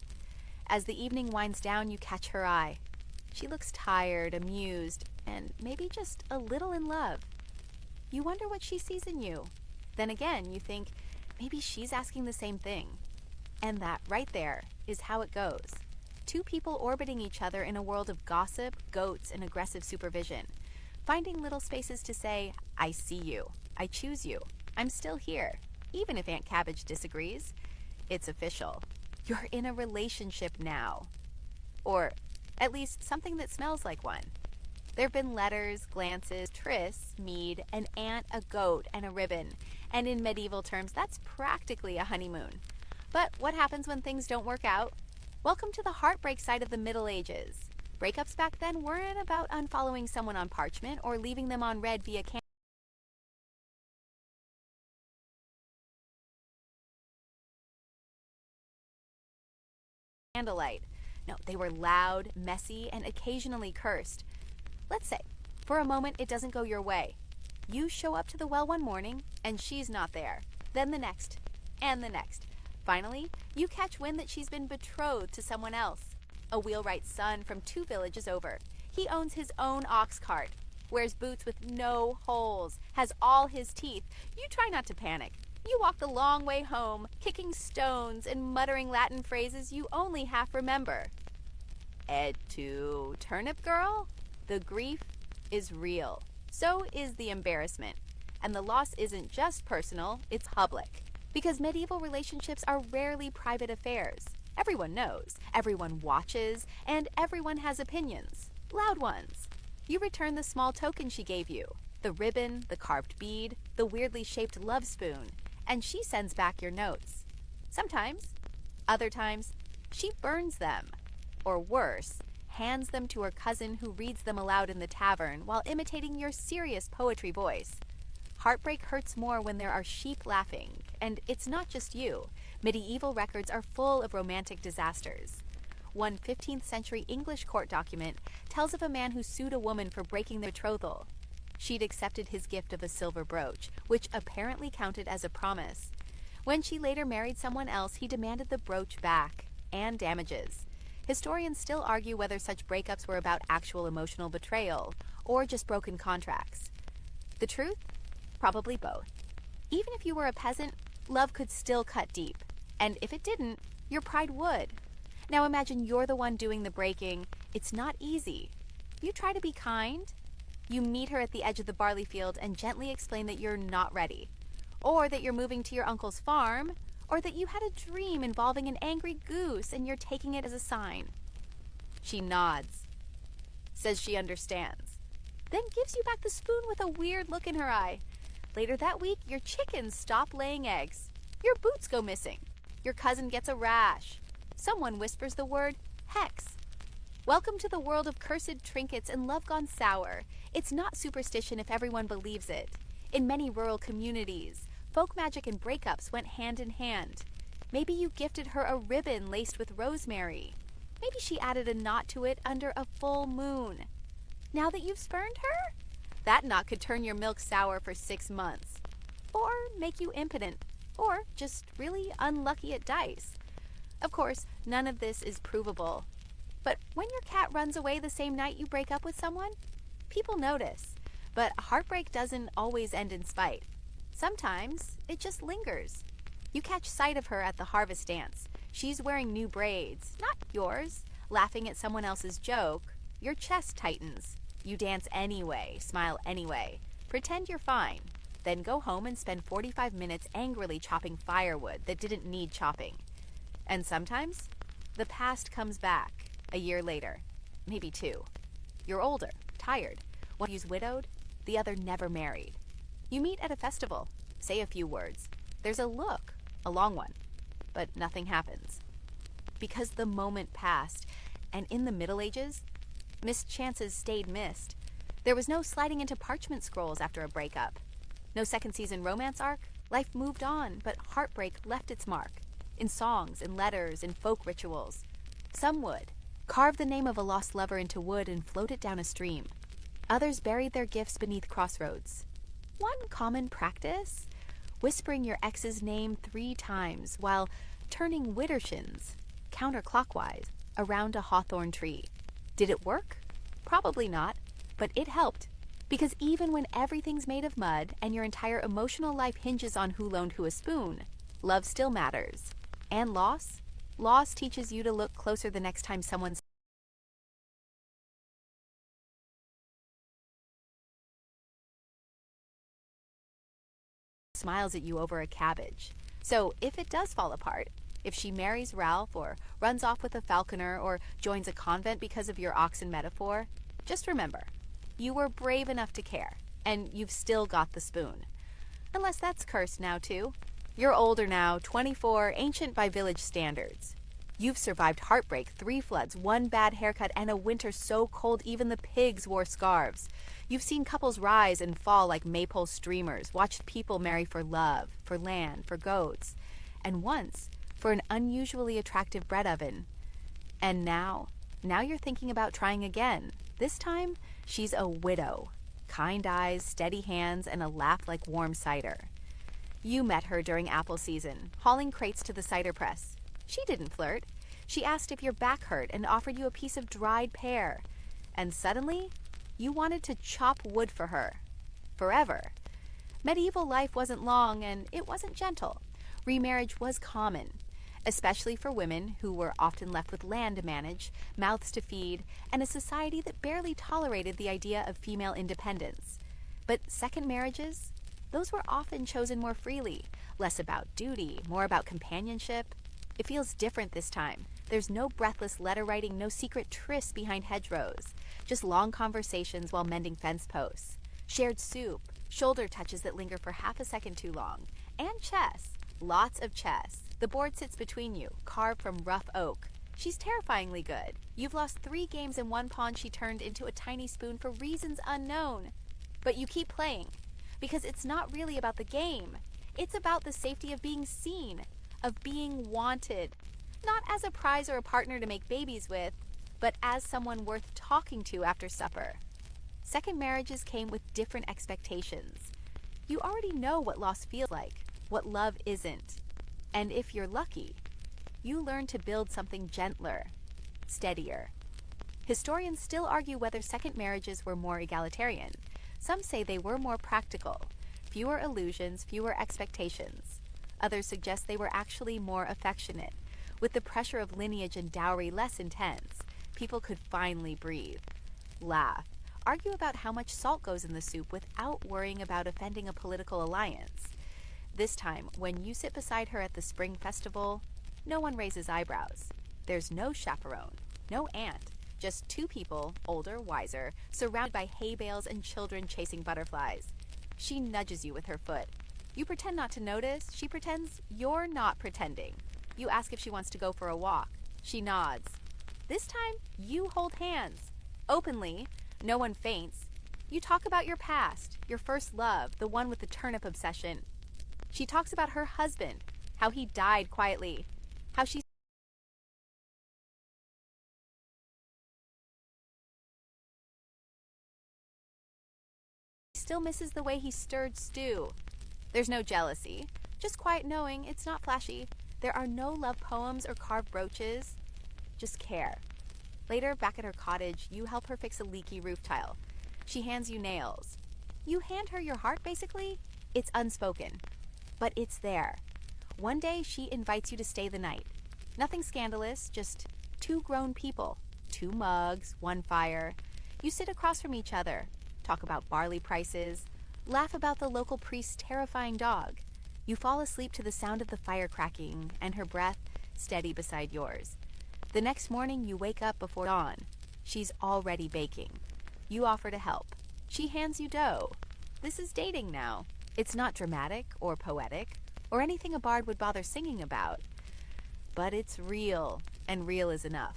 As the evening winds down, you catch her eye. She looks tired, amused, and maybe just a little in love. You wonder what she sees in you. Then again, you think, maybe she's asking the same thing. And that, right there, is how it goes. Two people orbiting each other in a world of gossip, goats, and aggressive supervision. Finding little spaces to say, I see you, I choose you, I'm still here, even if Aunt Cabbage disagrees. It's official. You're in a relationship now. Or at least something that smells like one. There have been letters, glances, trysts, mead, an aunt, a goat, and a ribbon. And in medieval terms, that's practically a honeymoon. But what happens when things don't work out? Welcome to the heartbreak side of the Middle Ages. Breakups back then weren't about unfollowing someone on parchment or leaving them on red via candlelight. No, they were loud, messy, and occasionally cursed. Let's say, for a moment, it doesn't go your way. You show up to the well one morning, and she's not there. Then the next, and the next. Finally, you catch wind that she's been betrothed to someone else. A wheelwright's son from 2 villages over. He owns his own ox cart, wears boots with no holes, has all his teeth. You try not to panic. You walk the long way home, kicking stones and muttering Latin phrases you only half remember. Et tu, turnip girl? The grief is real. So is the embarrassment. And the loss isn't just personal, it's public. Because medieval relationships are rarely private affairs. Everyone knows, everyone watches, and everyone has opinions. Loud ones. You return the small token she gave you, the ribbon, the carved bead, the weirdly shaped love spoon, and she sends back your notes. Sometimes, other times, she burns them. Or worse, hands them to her cousin who reads them aloud in the tavern while imitating your serious poetry voice. Heartbreak hurts more when there are sheep laughing, and it's not just you. Medieval records are full of romantic disasters. One 15th century English court document tells of a man who sued a woman for breaking their betrothal. She'd accepted his gift of a silver brooch, which apparently counted as a promise. When she later married someone else, he demanded the brooch back, and damages. Historians still argue whether such breakups were about actual emotional betrayal or just broken contracts. The truth? Probably both. Even if you were a peasant, love could still cut deep. And if it didn't, your pride would. Now imagine you're the one doing the breaking. It's not easy. You try to be kind. You meet her at the edge of the barley field and gently explain that you're not ready, or that you're moving to your uncle's farm, or that you had a dream involving an angry goose and you're taking it as a sign. She nods, says she understands, then gives you back the spoon with a weird look in her eye. Later that week, your chickens stop laying eggs. Your boots go missing. Your cousin gets a rash. Someone whispers the word hex. Welcome to the world of cursed trinkets and love gone sour. It's not superstition if everyone believes it. In many rural communities, folk magic and breakups went hand in hand. Maybe you gifted her a ribbon laced with rosemary. Maybe she added a knot to it under a full moon. Now that you've spurned her, that knot could turn your milk sour for 6 months, or make you impotent, or just really unlucky at dice. Of course, none of this is provable. But when your cat runs away the same night you break up with someone, people notice. But heartbreak doesn't always end in spite. Sometimes it just lingers. You catch sight of her at the harvest dance. She's wearing new braids, not yours, laughing at someone else's joke. Your chest tightens. You dance anyway, smile anyway, pretend you're fine, then go home and spend 45 minutes angrily chopping firewood that didn't need chopping. And sometimes, the past comes back, a year later, maybe 2. You're older, tired. One of you's widowed, the other never married. You meet at a festival, say a few words. There's a look, a long one, but nothing happens. Because the moment passed, and in the Middle Ages, missed chances stayed missed. There was no sliding into parchment scrolls after a breakup. No second season romance arc. Life moved on, but heartbreak left its mark. In songs, in letters, in folk rituals. Some would carve the name of a lost lover into wood and float it down a stream. Others buried their gifts beneath crossroads. One common practice? Whispering your ex's name 3 times while turning widdershins, counterclockwise, around a hawthorn tree. Did it work? Probably not, but it helped. Because even when everything's made of mud and your entire emotional life hinges on who loaned who a spoon, love still matters. And loss? Loss teaches you to look closer the next time someone smiles at you over a cabbage. So if it does fall apart, if she marries Ralph or runs off with a falconer or joins a convent because of your oxen metaphor, just remember, you were brave enough to care, and you've still got the spoon. Unless that's cursed now, too. You're older now, 24, ancient by village standards. You've survived heartbreak, 3 floods, 1 bad haircut, and a winter so cold even the pigs wore scarves. You've seen couples rise and fall like maypole streamers, watched people marry for love, for land, for goats, and once for an unusually attractive bread oven. And now you're thinking about trying again. This time, she's a widow. Kind eyes, steady hands, and a laugh like warm cider. You met her during apple season, hauling crates to the cider press. She didn't flirt. She asked if your back hurt and offered you a piece of dried pear. And suddenly, you wanted to chop wood for her. Forever. Medieval life wasn't long and it wasn't gentle. Remarriage was common, especially for women who were often left with land to manage, mouths to feed, and a society that barely tolerated the idea of female independence. But second marriages? Those were often chosen more freely, less about duty, more about companionship. It feels different this time. There's no breathless letter writing, no secret trysts behind hedgerows, just long conversations while mending fence posts. Shared soup, shoulder touches that linger for half a second too long, and chess. Lots of chess. The board sits between you, carved from rough oak. She's terrifyingly good. You've lost 3 games in one pawn she turned into a tiny spoon for reasons unknown. But you keep playing, because it's not really about the game. It's about the safety of being seen, of being wanted. Not as a prize or a partner to make babies with, but as someone worth talking to after supper. Second marriages came with different expectations. You already know what loss feels like, what love isn't. And if you're lucky, you learn to build something gentler. steadier. Historians still argue whether second marriages were more egalitarian. Some say they were more practical, fewer illusions, fewer expectations. Others suggest they were actually more affectionate. With the pressure of lineage and dowry less intense, people could finally breathe, laugh, argue about how much salt goes in the soup without worrying about offending a political alliance. This time, when you sit beside her at the spring festival, no one raises eyebrows. There's no chaperone, no aunt, just two people, older, wiser, surrounded by hay bales and children chasing butterflies. She nudges you with her foot. You pretend not to notice. She pretends you're not pretending. You ask if she wants to go for a walk. She nods. This time, you hold hands. Openly, no one faints. You talk about your past, your first love, the one with the turnip obsession. She talks about her husband, how he died quietly, how she still misses the way he stirred stew. There's no jealousy, just quiet knowing it's not flashy. There are no love poems or carved brooches, just care. Later, back at her cottage, you help her fix a leaky roof tile. She hands you nails. You hand her your heart, basically. It's unspoken, but it's there. One day, she invites you to stay the night. Nothing scandalous, just two grown people, 2 mugs, 1 fire. You sit across from each other, talk about barley prices, laugh about the local priest's terrifying dog. You fall asleep to the sound of the fire cracking and her breath steady beside yours. The next morning, you wake up before dawn. She's already baking. You offer to help. She hands you dough. This is dating now. It's not dramatic or poetic or anything a bard would bother singing about. But it's real, and real is enough.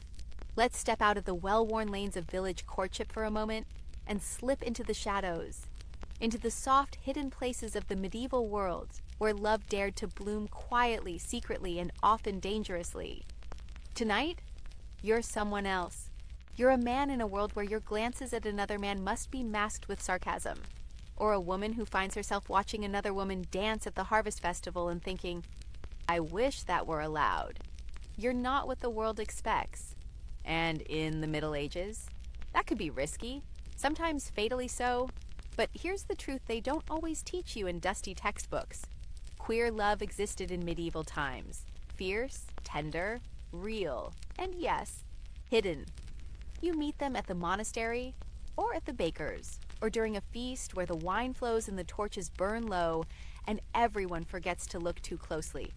Let's step out of the well-worn lanes of village courtship for a moment and slip into the shadows, into the soft, hidden places of the medieval world where love dared to bloom quietly, secretly, and often dangerously. Tonight, you're someone else. You're a man in a world where your glances at another man must be masked with sarcasm. Or a woman who finds herself watching another woman dance at the harvest festival and thinking, I wish that were allowed. You're not what the world expects. And in the Middle Ages, that could be risky, sometimes fatally so. But here's the truth they don't always teach you in dusty textbooks. Queer love existed in medieval times. Fierce, tender, real, and yes, hidden. You meet them at the monastery, or at the baker's, or during a feast where the wine flows and the torches burn low, and everyone forgets to look too closely.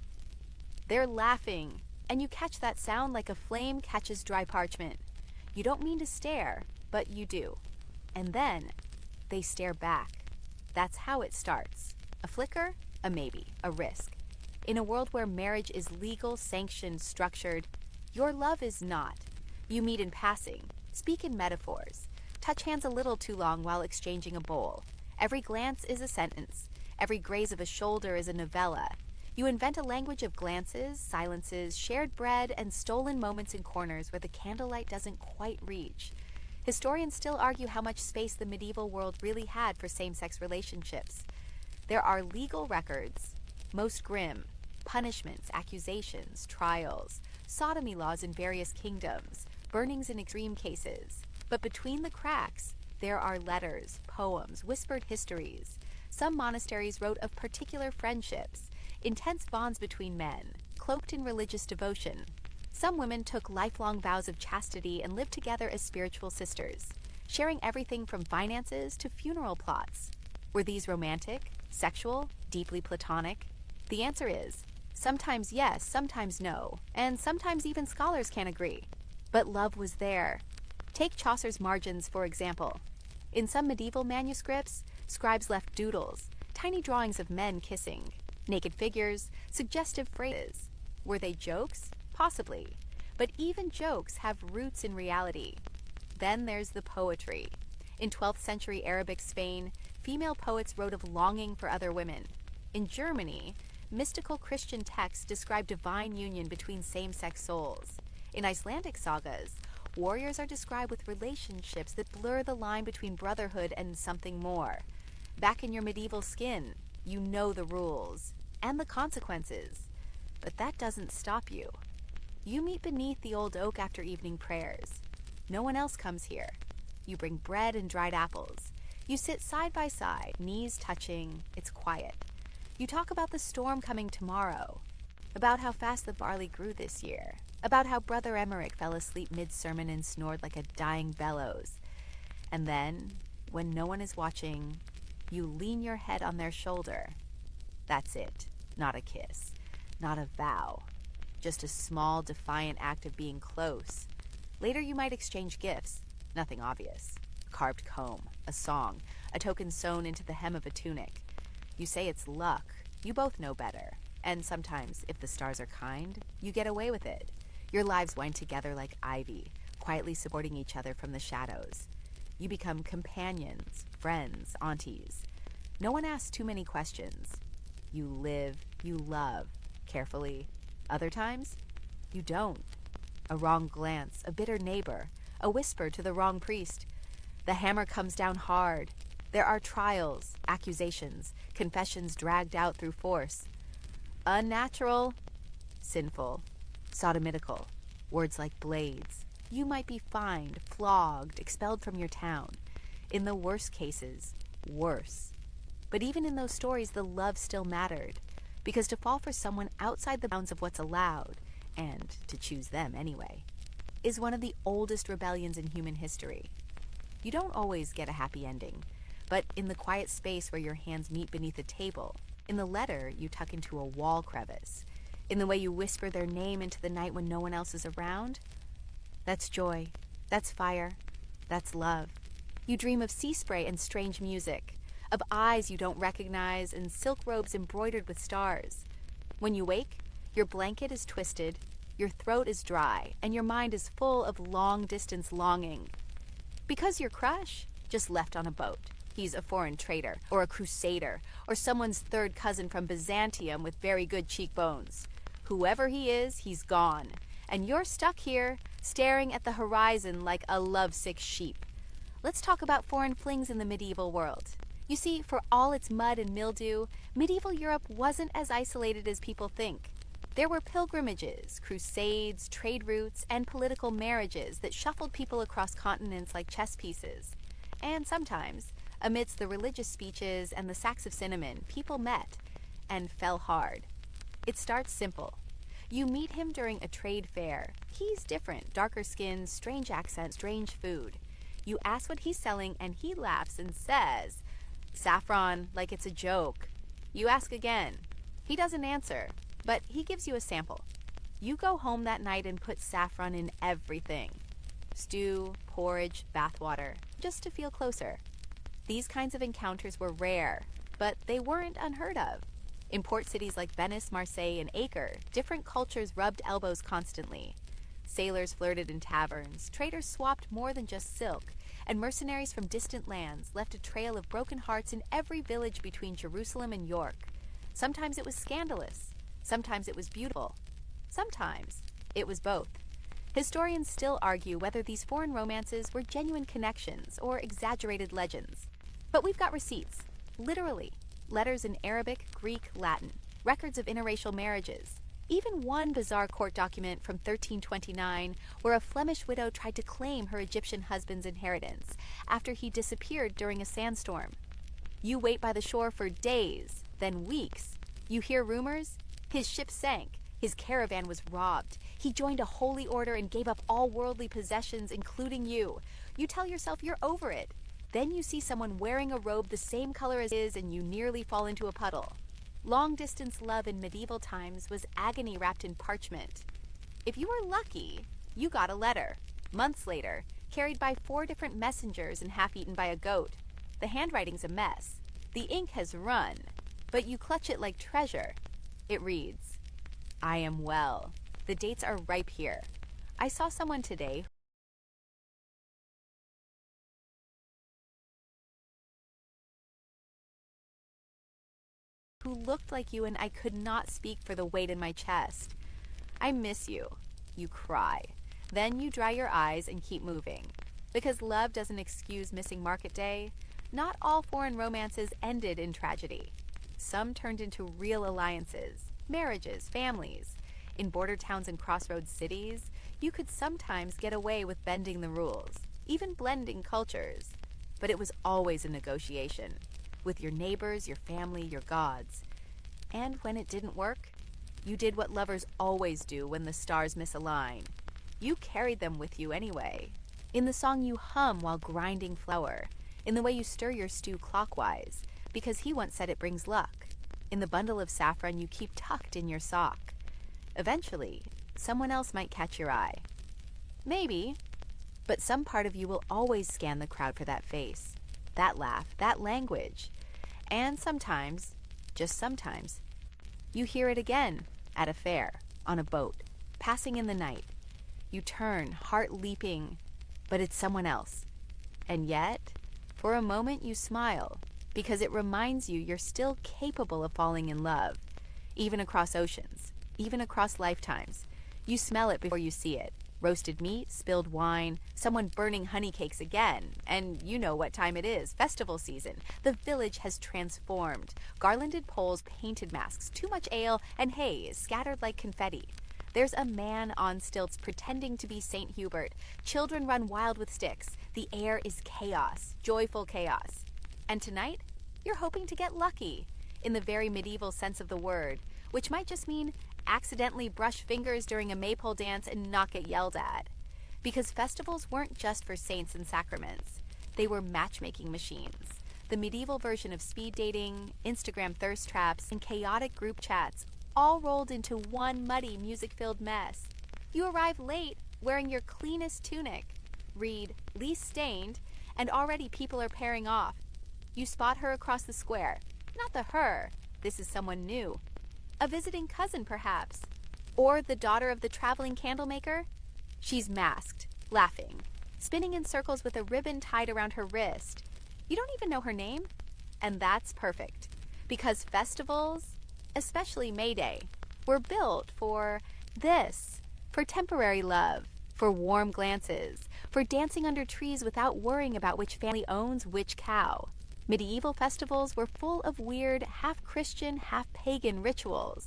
They're laughing, and you catch that sound like a flame catches dry parchment. You don't mean to stare, but you do. And then, they stare back. That's how it starts. A flicker, a maybe, a risk. In a world where marriage is legal, sanctioned, structured, your love is not. You meet in passing, speak in metaphors, touch hands a little too long while exchanging a bowl. Every glance is a sentence. Every graze of a shoulder is a novella. You invent a language of glances, silences, shared bread, and stolen moments in corners where the candlelight doesn't quite reach. Historians still argue how much space the medieval world really had for same-sex relationships. There are legal records, most grim, punishments, accusations, trials, sodomy laws in various kingdoms, burnings in extreme cases. But between the cracks, there are letters, poems, whispered histories. Some monasteries wrote of particular friendships, intense bonds between men, cloaked in religious devotion. Some women took lifelong vows of chastity and lived together as spiritual sisters, sharing everything from finances to funeral plots. Were these romantic, sexual, deeply platonic? The answer is, sometimes yes, sometimes no, and sometimes even scholars can't agree. But love was there. Take Chaucer's Margins, for example. In some medieval manuscripts, scribes left doodles, tiny drawings of men kissing, naked figures, suggestive phrases. Were they jokes? Possibly. But even jokes have roots in reality. Then there's the poetry. In 12th century Arabic Spain, female poets wrote of longing for other women. In Germany, mystical Christian texts describe divine union between same-sex souls. In Icelandic sagas, warriors are described with relationships that blur the line between brotherhood and something more. Back in your medieval skin, you know the rules and the consequences. But that doesn't stop you. You meet beneath the old oak after evening prayers. No one else comes here. You bring bread and dried apples. You sit side by side, knees touching. It's quiet. You talk about the storm coming tomorrow, about how fast the barley grew this year, about how Brother Emmerich fell asleep mid-sermon and snored like a dying bellows. And then, when no one is watching, you lean your head on their shoulder. That's it. Not a kiss. Not a vow. Just a small, defiant act of being close. Later you might exchange gifts. Nothing obvious. A carved comb, a song, a token sewn into the hem of a tunic. You say it's luck. You both know better. And sometimes, if the stars are kind, you get away with it. Your lives wind together like ivy, quietly supporting each other from the shadows. You become companions, friends, aunties. No one asks too many questions. You live, you love, carefully. Other times, you don't. A wrong glance, a bitter neighbor, a whisper to the wrong priest. The hammer comes down hard. There are trials, accusations, confessions dragged out through force. Unnatural, sinful, sodomitical, words like blades. You might be fined, flogged, expelled from your town. In the worst cases, worse. But even in those stories, the love still mattered. Because to fall for someone outside the bounds of what's allowed, and to choose them anyway, is one of the oldest rebellions in human history. You don't always get a happy ending, but in the quiet space where your hands meet beneath a table, in the letter you tuck into a wall crevice, in the way you whisper their name into the night when no one else is around, that's joy, that's fire, that's love. You dream of sea spray and strange music, of eyes you don't recognize and silk robes embroidered with stars. When you wake, your blanket is twisted, your throat is dry, and your mind is full of long-distance longing. Because your crush just left on a boat. He's a foreign trader, or a crusader, or someone's third cousin from Byzantium with very good cheekbones. Whoever he is, he's gone. And you're stuck here, staring at the horizon like a lovesick sheep. Let's talk about foreign flings in the medieval world. You see, for all its mud and mildew, medieval Europe wasn't as isolated as people think. There were pilgrimages, crusades, trade routes, and political marriages that shuffled people across continents like chess pieces. And sometimes, amidst the religious speeches and the sacks of cinnamon, people met and fell hard. It starts simple. You meet him during a trade fair. He's different, darker skin, strange accent, strange food. You ask what he's selling and he laughs and says, "Saffron," like it's a joke. You ask again. He doesn't answer, but he gives you a sample. You go home that night and put saffron in everything. Stew, porridge, bathwater, just to feel closer. These kinds of encounters were rare, but they weren't unheard of. In port cities like Venice, Marseille, and Acre, different cultures rubbed elbows constantly. Sailors flirted in taverns, traders swapped more than just silk, and mercenaries from distant lands left a trail of broken hearts in every village between Jerusalem and York. Sometimes it was scandalous, sometimes it was beautiful, sometimes it was both. Historians still argue whether these foreign romances were genuine connections or exaggerated legends. But we've got receipts, literally. Letters in Arabic, Greek, Latin, records of interracial marriages. Even one bizarre court document from 1329 where a Flemish widow tried to claim her Egyptian husband's inheritance after he disappeared during a sandstorm. You wait by the shore for days, then weeks. You hear rumors? His ship sank. His caravan was robbed. He joined a holy order and gave up all worldly possessions, including you. You tell yourself you're over it. Then you see someone wearing a robe the same color as his and you nearly fall into a puddle. Long-distance love in medieval times was agony wrapped in parchment. If you were lucky, you got a letter. Months later, carried by 4 different messengers and half-eaten by a goat. The handwriting's a mess. The ink has run, but you clutch it like treasure. It reads, "I am well. The dates are ripe here. I saw someone today who looked like you and I could not speak for the weight in my chest. I miss you." You cry. Then you dry your eyes and keep moving. Because love doesn't excuse missing market day, not all foreign romances ended in tragedy. Some turned into real alliances, marriages, families. In border towns and crossroads cities, you could sometimes get away with bending the rules, even blending cultures. But it was always a negotiation, with your neighbors, your family, your gods. And when it didn't work, you did what lovers always do when the stars misalign. You carried them with you anyway. In the song you hum while grinding flour, in the way you stir your stew clockwise, because he once said it brings luck, in the bundle of saffron you keep tucked in your sock. Eventually, someone else might catch your eye. Maybe, but some part of you will always scan the crowd for that face, that laugh, that language. And sometimes, just sometimes, you hear it again at a fair, on a boat, passing in the night. You turn, heart leaping, but it's someone else. And yet, for a moment you smile, because it reminds you you're still capable of falling in love, even across oceans, even across lifetimes. You smell it before you see it. Roasted meat, spilled wine, someone burning honey cakes again. And you know what time it is, festival season. The village has transformed. Garlanded poles, painted masks, too much ale, and haze scattered like confetti. There's a man on stilts pretending to be St. Hubert. Children run wild with sticks. The air is chaos, joyful chaos. And tonight, you're hoping to get lucky, in the very medieval sense of the word, which might just mean accidentally brush fingers during a maypole dance and not get yelled at. Because festivals weren't just for saints and sacraments. They were matchmaking machines. The medieval version of speed dating, Instagram thirst traps, and chaotic group chats all rolled into one muddy, music-filled mess. You arrive late, wearing your cleanest tunic, read least stained, and already people are pairing off. You spot her across the square. Not the her. This is someone new. A visiting cousin, perhaps. Or the daughter of the traveling candle maker? She's masked, laughing, spinning in circles with a ribbon tied around her wrist. You don't even know her name? And that's perfect. Because festivals, especially May Day, were built for this. For temporary love. For warm glances. For dancing under trees without worrying about which family owns which cow. Medieval festivals were full of weird, half-Christian, half-pagan rituals.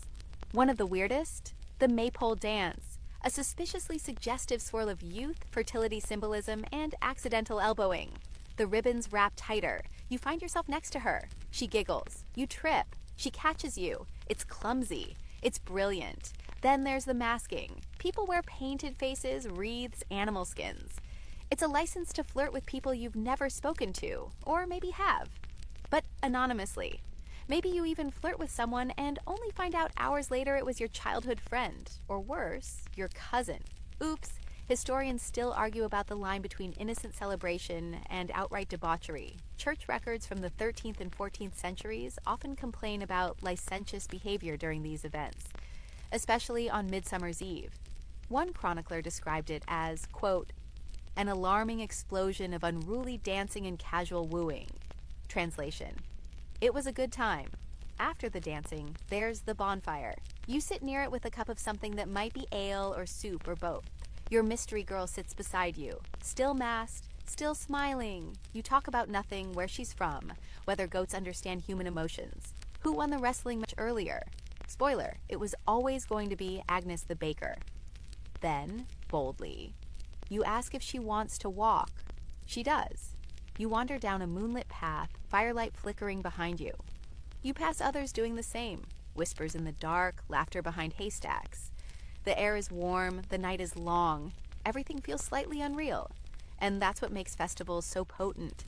One of the weirdest? The maypole dance, a suspiciously suggestive swirl of youth, fertility symbolism, and accidental elbowing. The ribbons wrap tighter. You find yourself next to her. She giggles. You trip. She catches you. It's clumsy. It's brilliant. Then there's the masking. People wear painted faces, wreaths, animal skins. It's a license to flirt with people you've never spoken to, or maybe have, but anonymously. Maybe you even flirt with someone and only find out hours later it was your childhood friend, or worse, your cousin. Oops, historians still argue about the line between innocent celebration and outright debauchery. Church records from the 13th and 14th centuries often complain about licentious behavior during these events, especially on Midsummer's Eve. One chronicler described it as, quote, an alarming explosion of unruly dancing and casual wooing. Translation. It was a good time. After the dancing, there's the bonfire. You sit near it with a cup of something that might be ale or soup or both. Your mystery girl sits beside you, still masked, still smiling. You talk about nothing, where she's from, whether goats understand human emotions, who won the wrestling match earlier. Spoiler, it was always going to be Agnes the baker. Then, boldly, you ask if she wants to walk. She does. You wander down a moonlit path, firelight flickering behind you. You pass others doing the same. Whispers in the dark, laughter behind haystacks. The air is warm, the night is long. Everything feels slightly unreal. And that's what makes festivals so potent.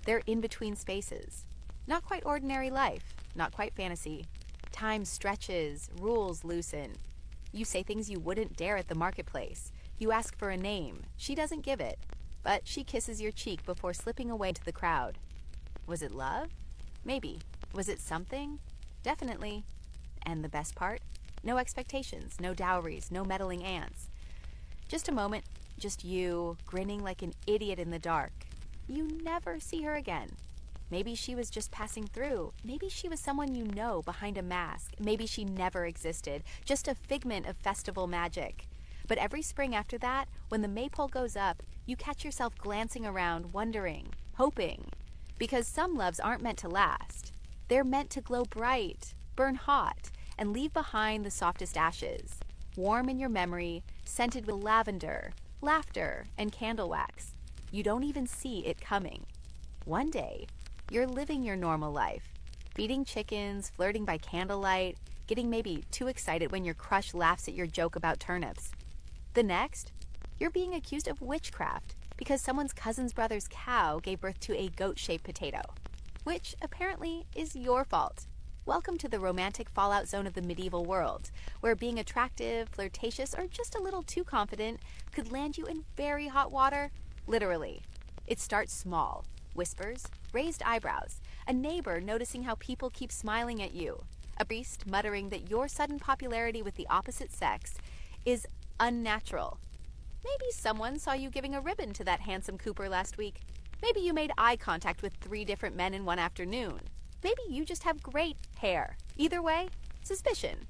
They're in-between spaces. Not quite ordinary life, not quite fantasy. Time stretches, rules loosen. You say things you wouldn't dare at the marketplace. You ask for a name. She doesn't give it, but she kisses your cheek before slipping away into the crowd. Was it love? Maybe. Was it something? Definitely. And the best part? No expectations, no dowries, no meddling aunts. Just a moment, just you, grinning like an idiot in the dark. You never see her again. Maybe she was just passing through. Maybe she was someone you know behind a mask. Maybe she never existed, just a figment of festival magic. But every spring after that, when the maypole goes up, you catch yourself glancing around, wondering, hoping. Because some loves aren't meant to last. They're meant to glow bright, burn hot, and leave behind the softest ashes. warm in your memory, scented with lavender, laughter, and candle wax. You don't even see it coming. One day, you're living your normal life, feeding chickens, flirting by candlelight, getting maybe too excited when your crush laughs at your joke about turnips. The next, you're being accused of witchcraft because someone's cousin's brother's cow gave birth to a goat-shaped potato, which apparently is your fault. Welcome to the romantic fallout zone of the medieval world, where being attractive, flirtatious, or just a little too confident could land you in very hot water. Literally. It starts small. Whispers, raised eyebrows, a neighbor noticing how people keep smiling at you, a priest muttering that your sudden popularity with the opposite sex is unnatural. Maybe someone saw you giving a ribbon to that handsome Cooper last week. Maybe you made eye contact with 3 different men in one afternoon. Maybe you just have great hair. Either way, suspicion.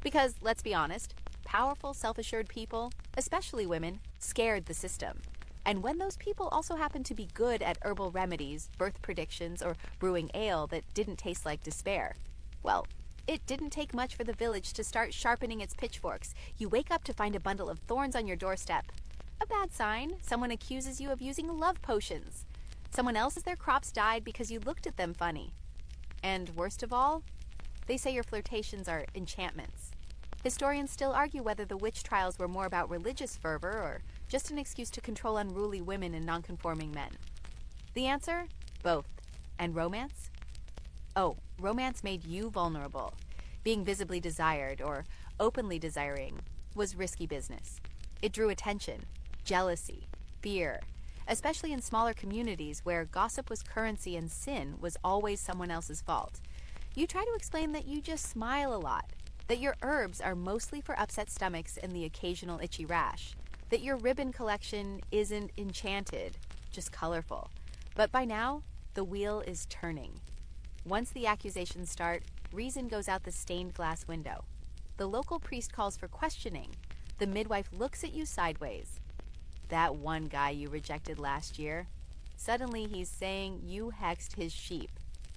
Because, let's be honest, powerful, self-assured people, especially women, scared the system. And when those people also happen to be good at herbal remedies, birth predictions, or brewing ale that didn't taste like despair, well, it didn't take much for the village to start sharpening its pitchforks. You wake up to find a bundle of thorns on your doorstep. A bad sign. Someone accuses you of using love potions. Someone else says their crops died because you looked at them funny. And worst of all, they say your flirtations are enchantments. Historians still argue whether the witch trials were more about religious fervor or just an excuse to control unruly women and nonconforming men. The answer? Both. And romance? Oh, romance made you vulnerable. Being visibly desired or openly desiring was risky business. It drew attention, jealousy, fear, especially in smaller communities where gossip was currency and sin was always someone else's fault. You try to explain that you just smile a lot, that your herbs are mostly for upset stomachs and the occasional itchy rash, that your ribbon collection isn't enchanted, just colorful. But by now, the wheel is turning. Once the accusations start, reason goes out the stained glass window. The local priest calls for questioning. The midwife looks at you sideways. That one guy you rejected last year, suddenly he's saying you hexed his sheep.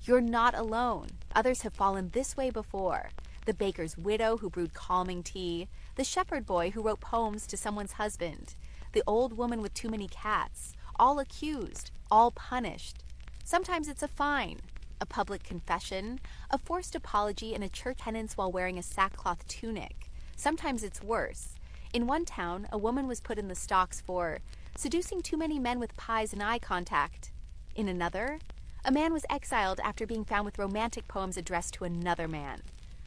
You're not alone. Others have fallen this way before. The baker's widow who brewed calming tea, the shepherd boy who wrote poems to someone's husband, the old woman with too many cats, all accused, all punished. Sometimes it's a fine, a public confession, a forced apology, and a church penance while wearing a sackcloth tunic. Sometimes it's worse. In one town, a woman was put in the stocks for seducing too many men with pies and eye contact. In another, a man was exiled after being found with romantic poems addressed to another man.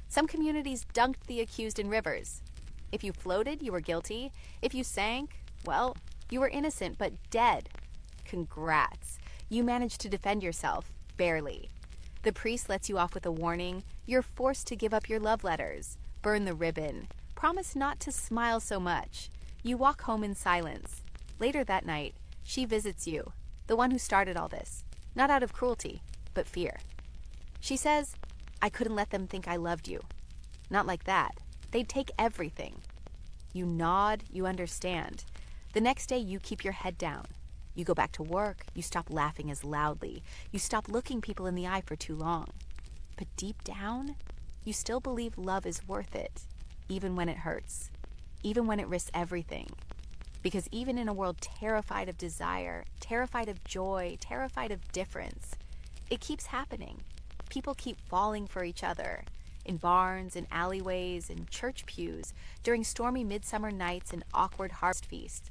Some communities dunked the accused in rivers. If you floated, you were guilty. If you sank, well, you were innocent but dead. Congrats. You managed to defend yourself, barely. The priest lets you off with a warning. You're forced to give up your love letters, burn the ribbon, promise not to smile so much. You walk home in silence. Later that night, she visits you, the one who started all this, not out of cruelty, but fear. She says, I couldn't let them think I loved you. Not like that. They'd take everything. You nod, you understand. The next day, you keep your head down. You go back to work, you stop laughing as loudly, you stop looking people in the eye for too long. But deep down, you still believe love is worth it, even when it hurts, even when it risks everything. Because even in a world terrified of desire, terrified of joy, terrified of difference, it keeps happening. People keep falling for each other, in barns, in alleyways, in church pews, during stormy midsummer nights and awkward harvest feasts.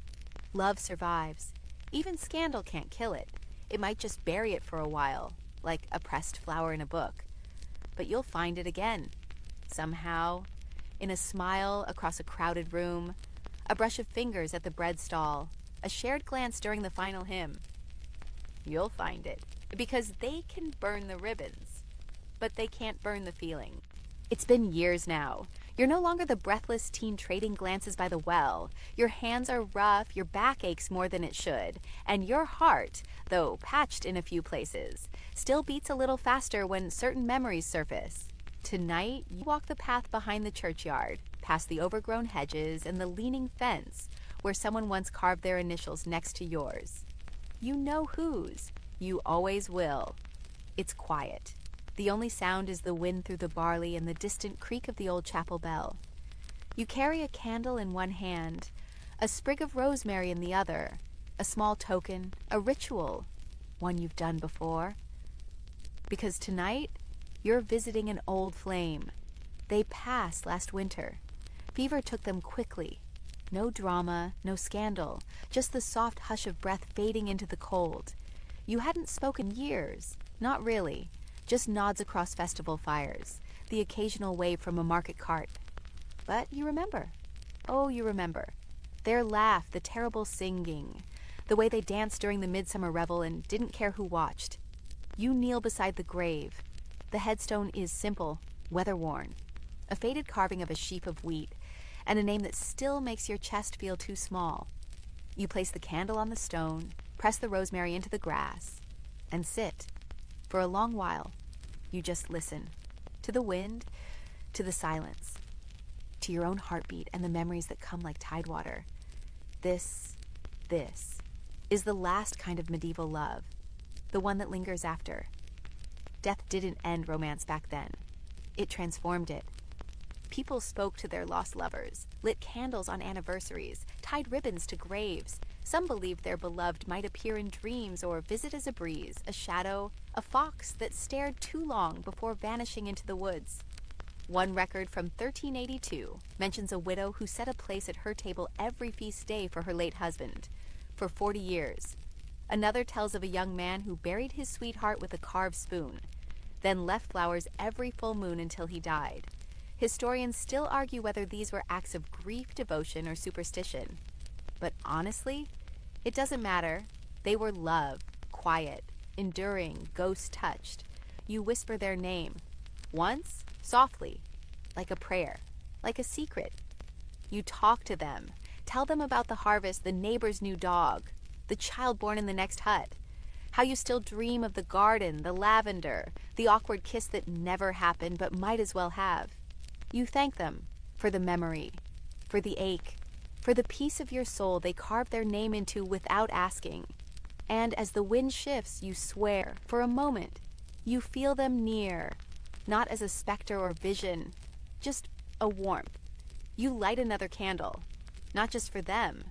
Love survives. Even scandal can't kill it. It might just bury it for a while, like a pressed flower in a book. But you'll find it again, somehow, in a smile across a crowded room, a brush of fingers at the bread stall, a shared glance during the final hymn. You'll find it, because they can burn the ribbons, but they can't burn the feeling. It's been years now. You're no longer the breathless teen trading glances by the well. Your hands are rough, your back aches more than it should, and your heart, though patched in a few places, still beats a little faster when certain memories surface. Tonight, you walk the path behind the churchyard, past the overgrown hedges and the leaning fence, where someone once carved their initials next to yours. You know whose. You always will. It's quiet. The only sound is the wind through the barley and the distant creak of the old chapel bell. You carry a candle in one hand, a sprig of rosemary in the other, a small token, a ritual, one you've done before. Because tonight, you're visiting an old flame. They passed last winter. Fever took them quickly. No drama, no scandal, just the soft hush of breath fading into the cold. You hadn't spoken in years, not really, just nods across festival fires, the occasional wave from a market cart. But you remember. Oh, you remember. Their laugh, the terrible singing, the way they danced during the midsummer revel and didn't care who watched. You kneel beside the grave. The headstone is simple, weather-worn, a faded carving of a sheaf of wheat, and a name that still makes your chest feel too small. You place the candle on the stone, press the rosemary into the grass, and sit. For a long while, you just listen. To the wind, to the silence, to your own heartbeat and the memories that come like tidewater. This is the last kind of medieval love, the one that lingers after. Death didn't end romance back then. It transformed it. People spoke to their lost lovers, lit candles on anniversaries, tied ribbons to graves. Some believed their beloved might appear in dreams or visit as a breeze, a shadow, a fox that stared too long before vanishing into the woods. One record from 1382 mentions a widow who set a place at her table every feast day for her late husband, for 40 years. Another tells of a young man who buried his sweetheart with a carved spoon, then left flowers every full moon until he died. Historians still argue whether these were acts of grief, devotion, or superstition. But honestly, it doesn't matter. They were love, quiet, enduring, ghost-touched. You whisper their name. Once, softly, like a prayer, like a secret. You talk to them, tell them about the harvest, the neighbor's new dog, the child born in the next hut, how you still dream of the garden, the lavender, the awkward kiss that never happened but might as well have. You thank them for the memory, for the ache, for the piece of your soul they carved their name into without asking. And as the wind shifts, you swear, for a moment, you feel them near, not as a specter or vision, just a warmth. You light another candle, not just for them,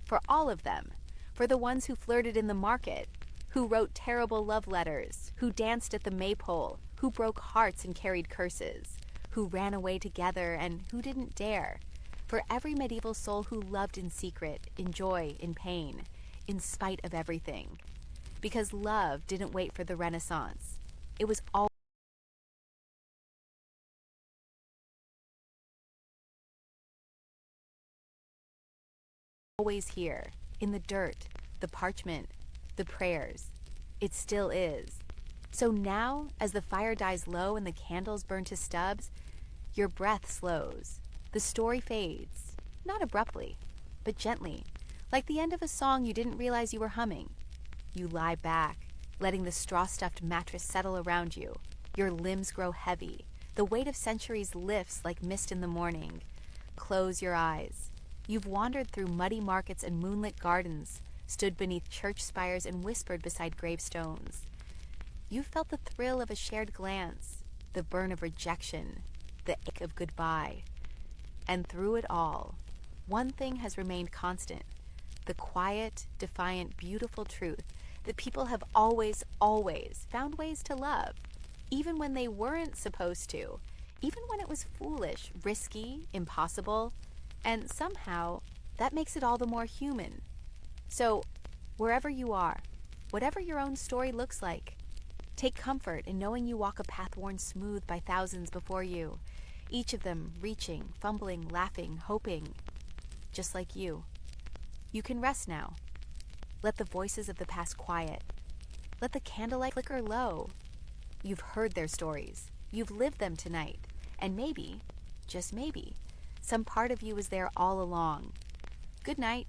for all of them, for the ones who flirted in the market, who wrote terrible love letters, who danced at the maypole, who broke hearts and carried curses, who ran away together and who didn't dare, for every medieval soul who loved in secret, in joy, in pain, in spite of everything. Because love didn't wait for the Renaissance. It was always here, in the dirt, the parchment, the prayers. It still is. So now, as the fire dies low and the candles burn to stubs, your breath slows. The story fades, not abruptly, but gently, like the end of a song you didn't realize you were humming. You lie back, letting the straw-stuffed mattress settle around you. Your limbs grow heavy. The weight of centuries lifts like mist in the morning. Close your eyes. You've wandered through muddy markets and moonlit gardens, stood beneath church spires and whispered beside gravestones. You felt the thrill of a shared glance, the burn of rejection, the ache of goodbye. And through it all, one thing has remained constant, the quiet, defiant, beautiful truth that people have always found ways to love, even when they weren't supposed to, even when it was foolish, risky, impossible, and somehow that makes it all the more human. So, wherever you are, whatever your own story looks like, take comfort in knowing you walk a path worn smooth by thousands before you, each of them reaching, fumbling, laughing, hoping, just like you. You can rest now. Let the voices of the past quiet. Let the candlelight flicker low. You've heard their stories. You've lived them tonight. And maybe, just maybe, some part of you was there all along. Good night.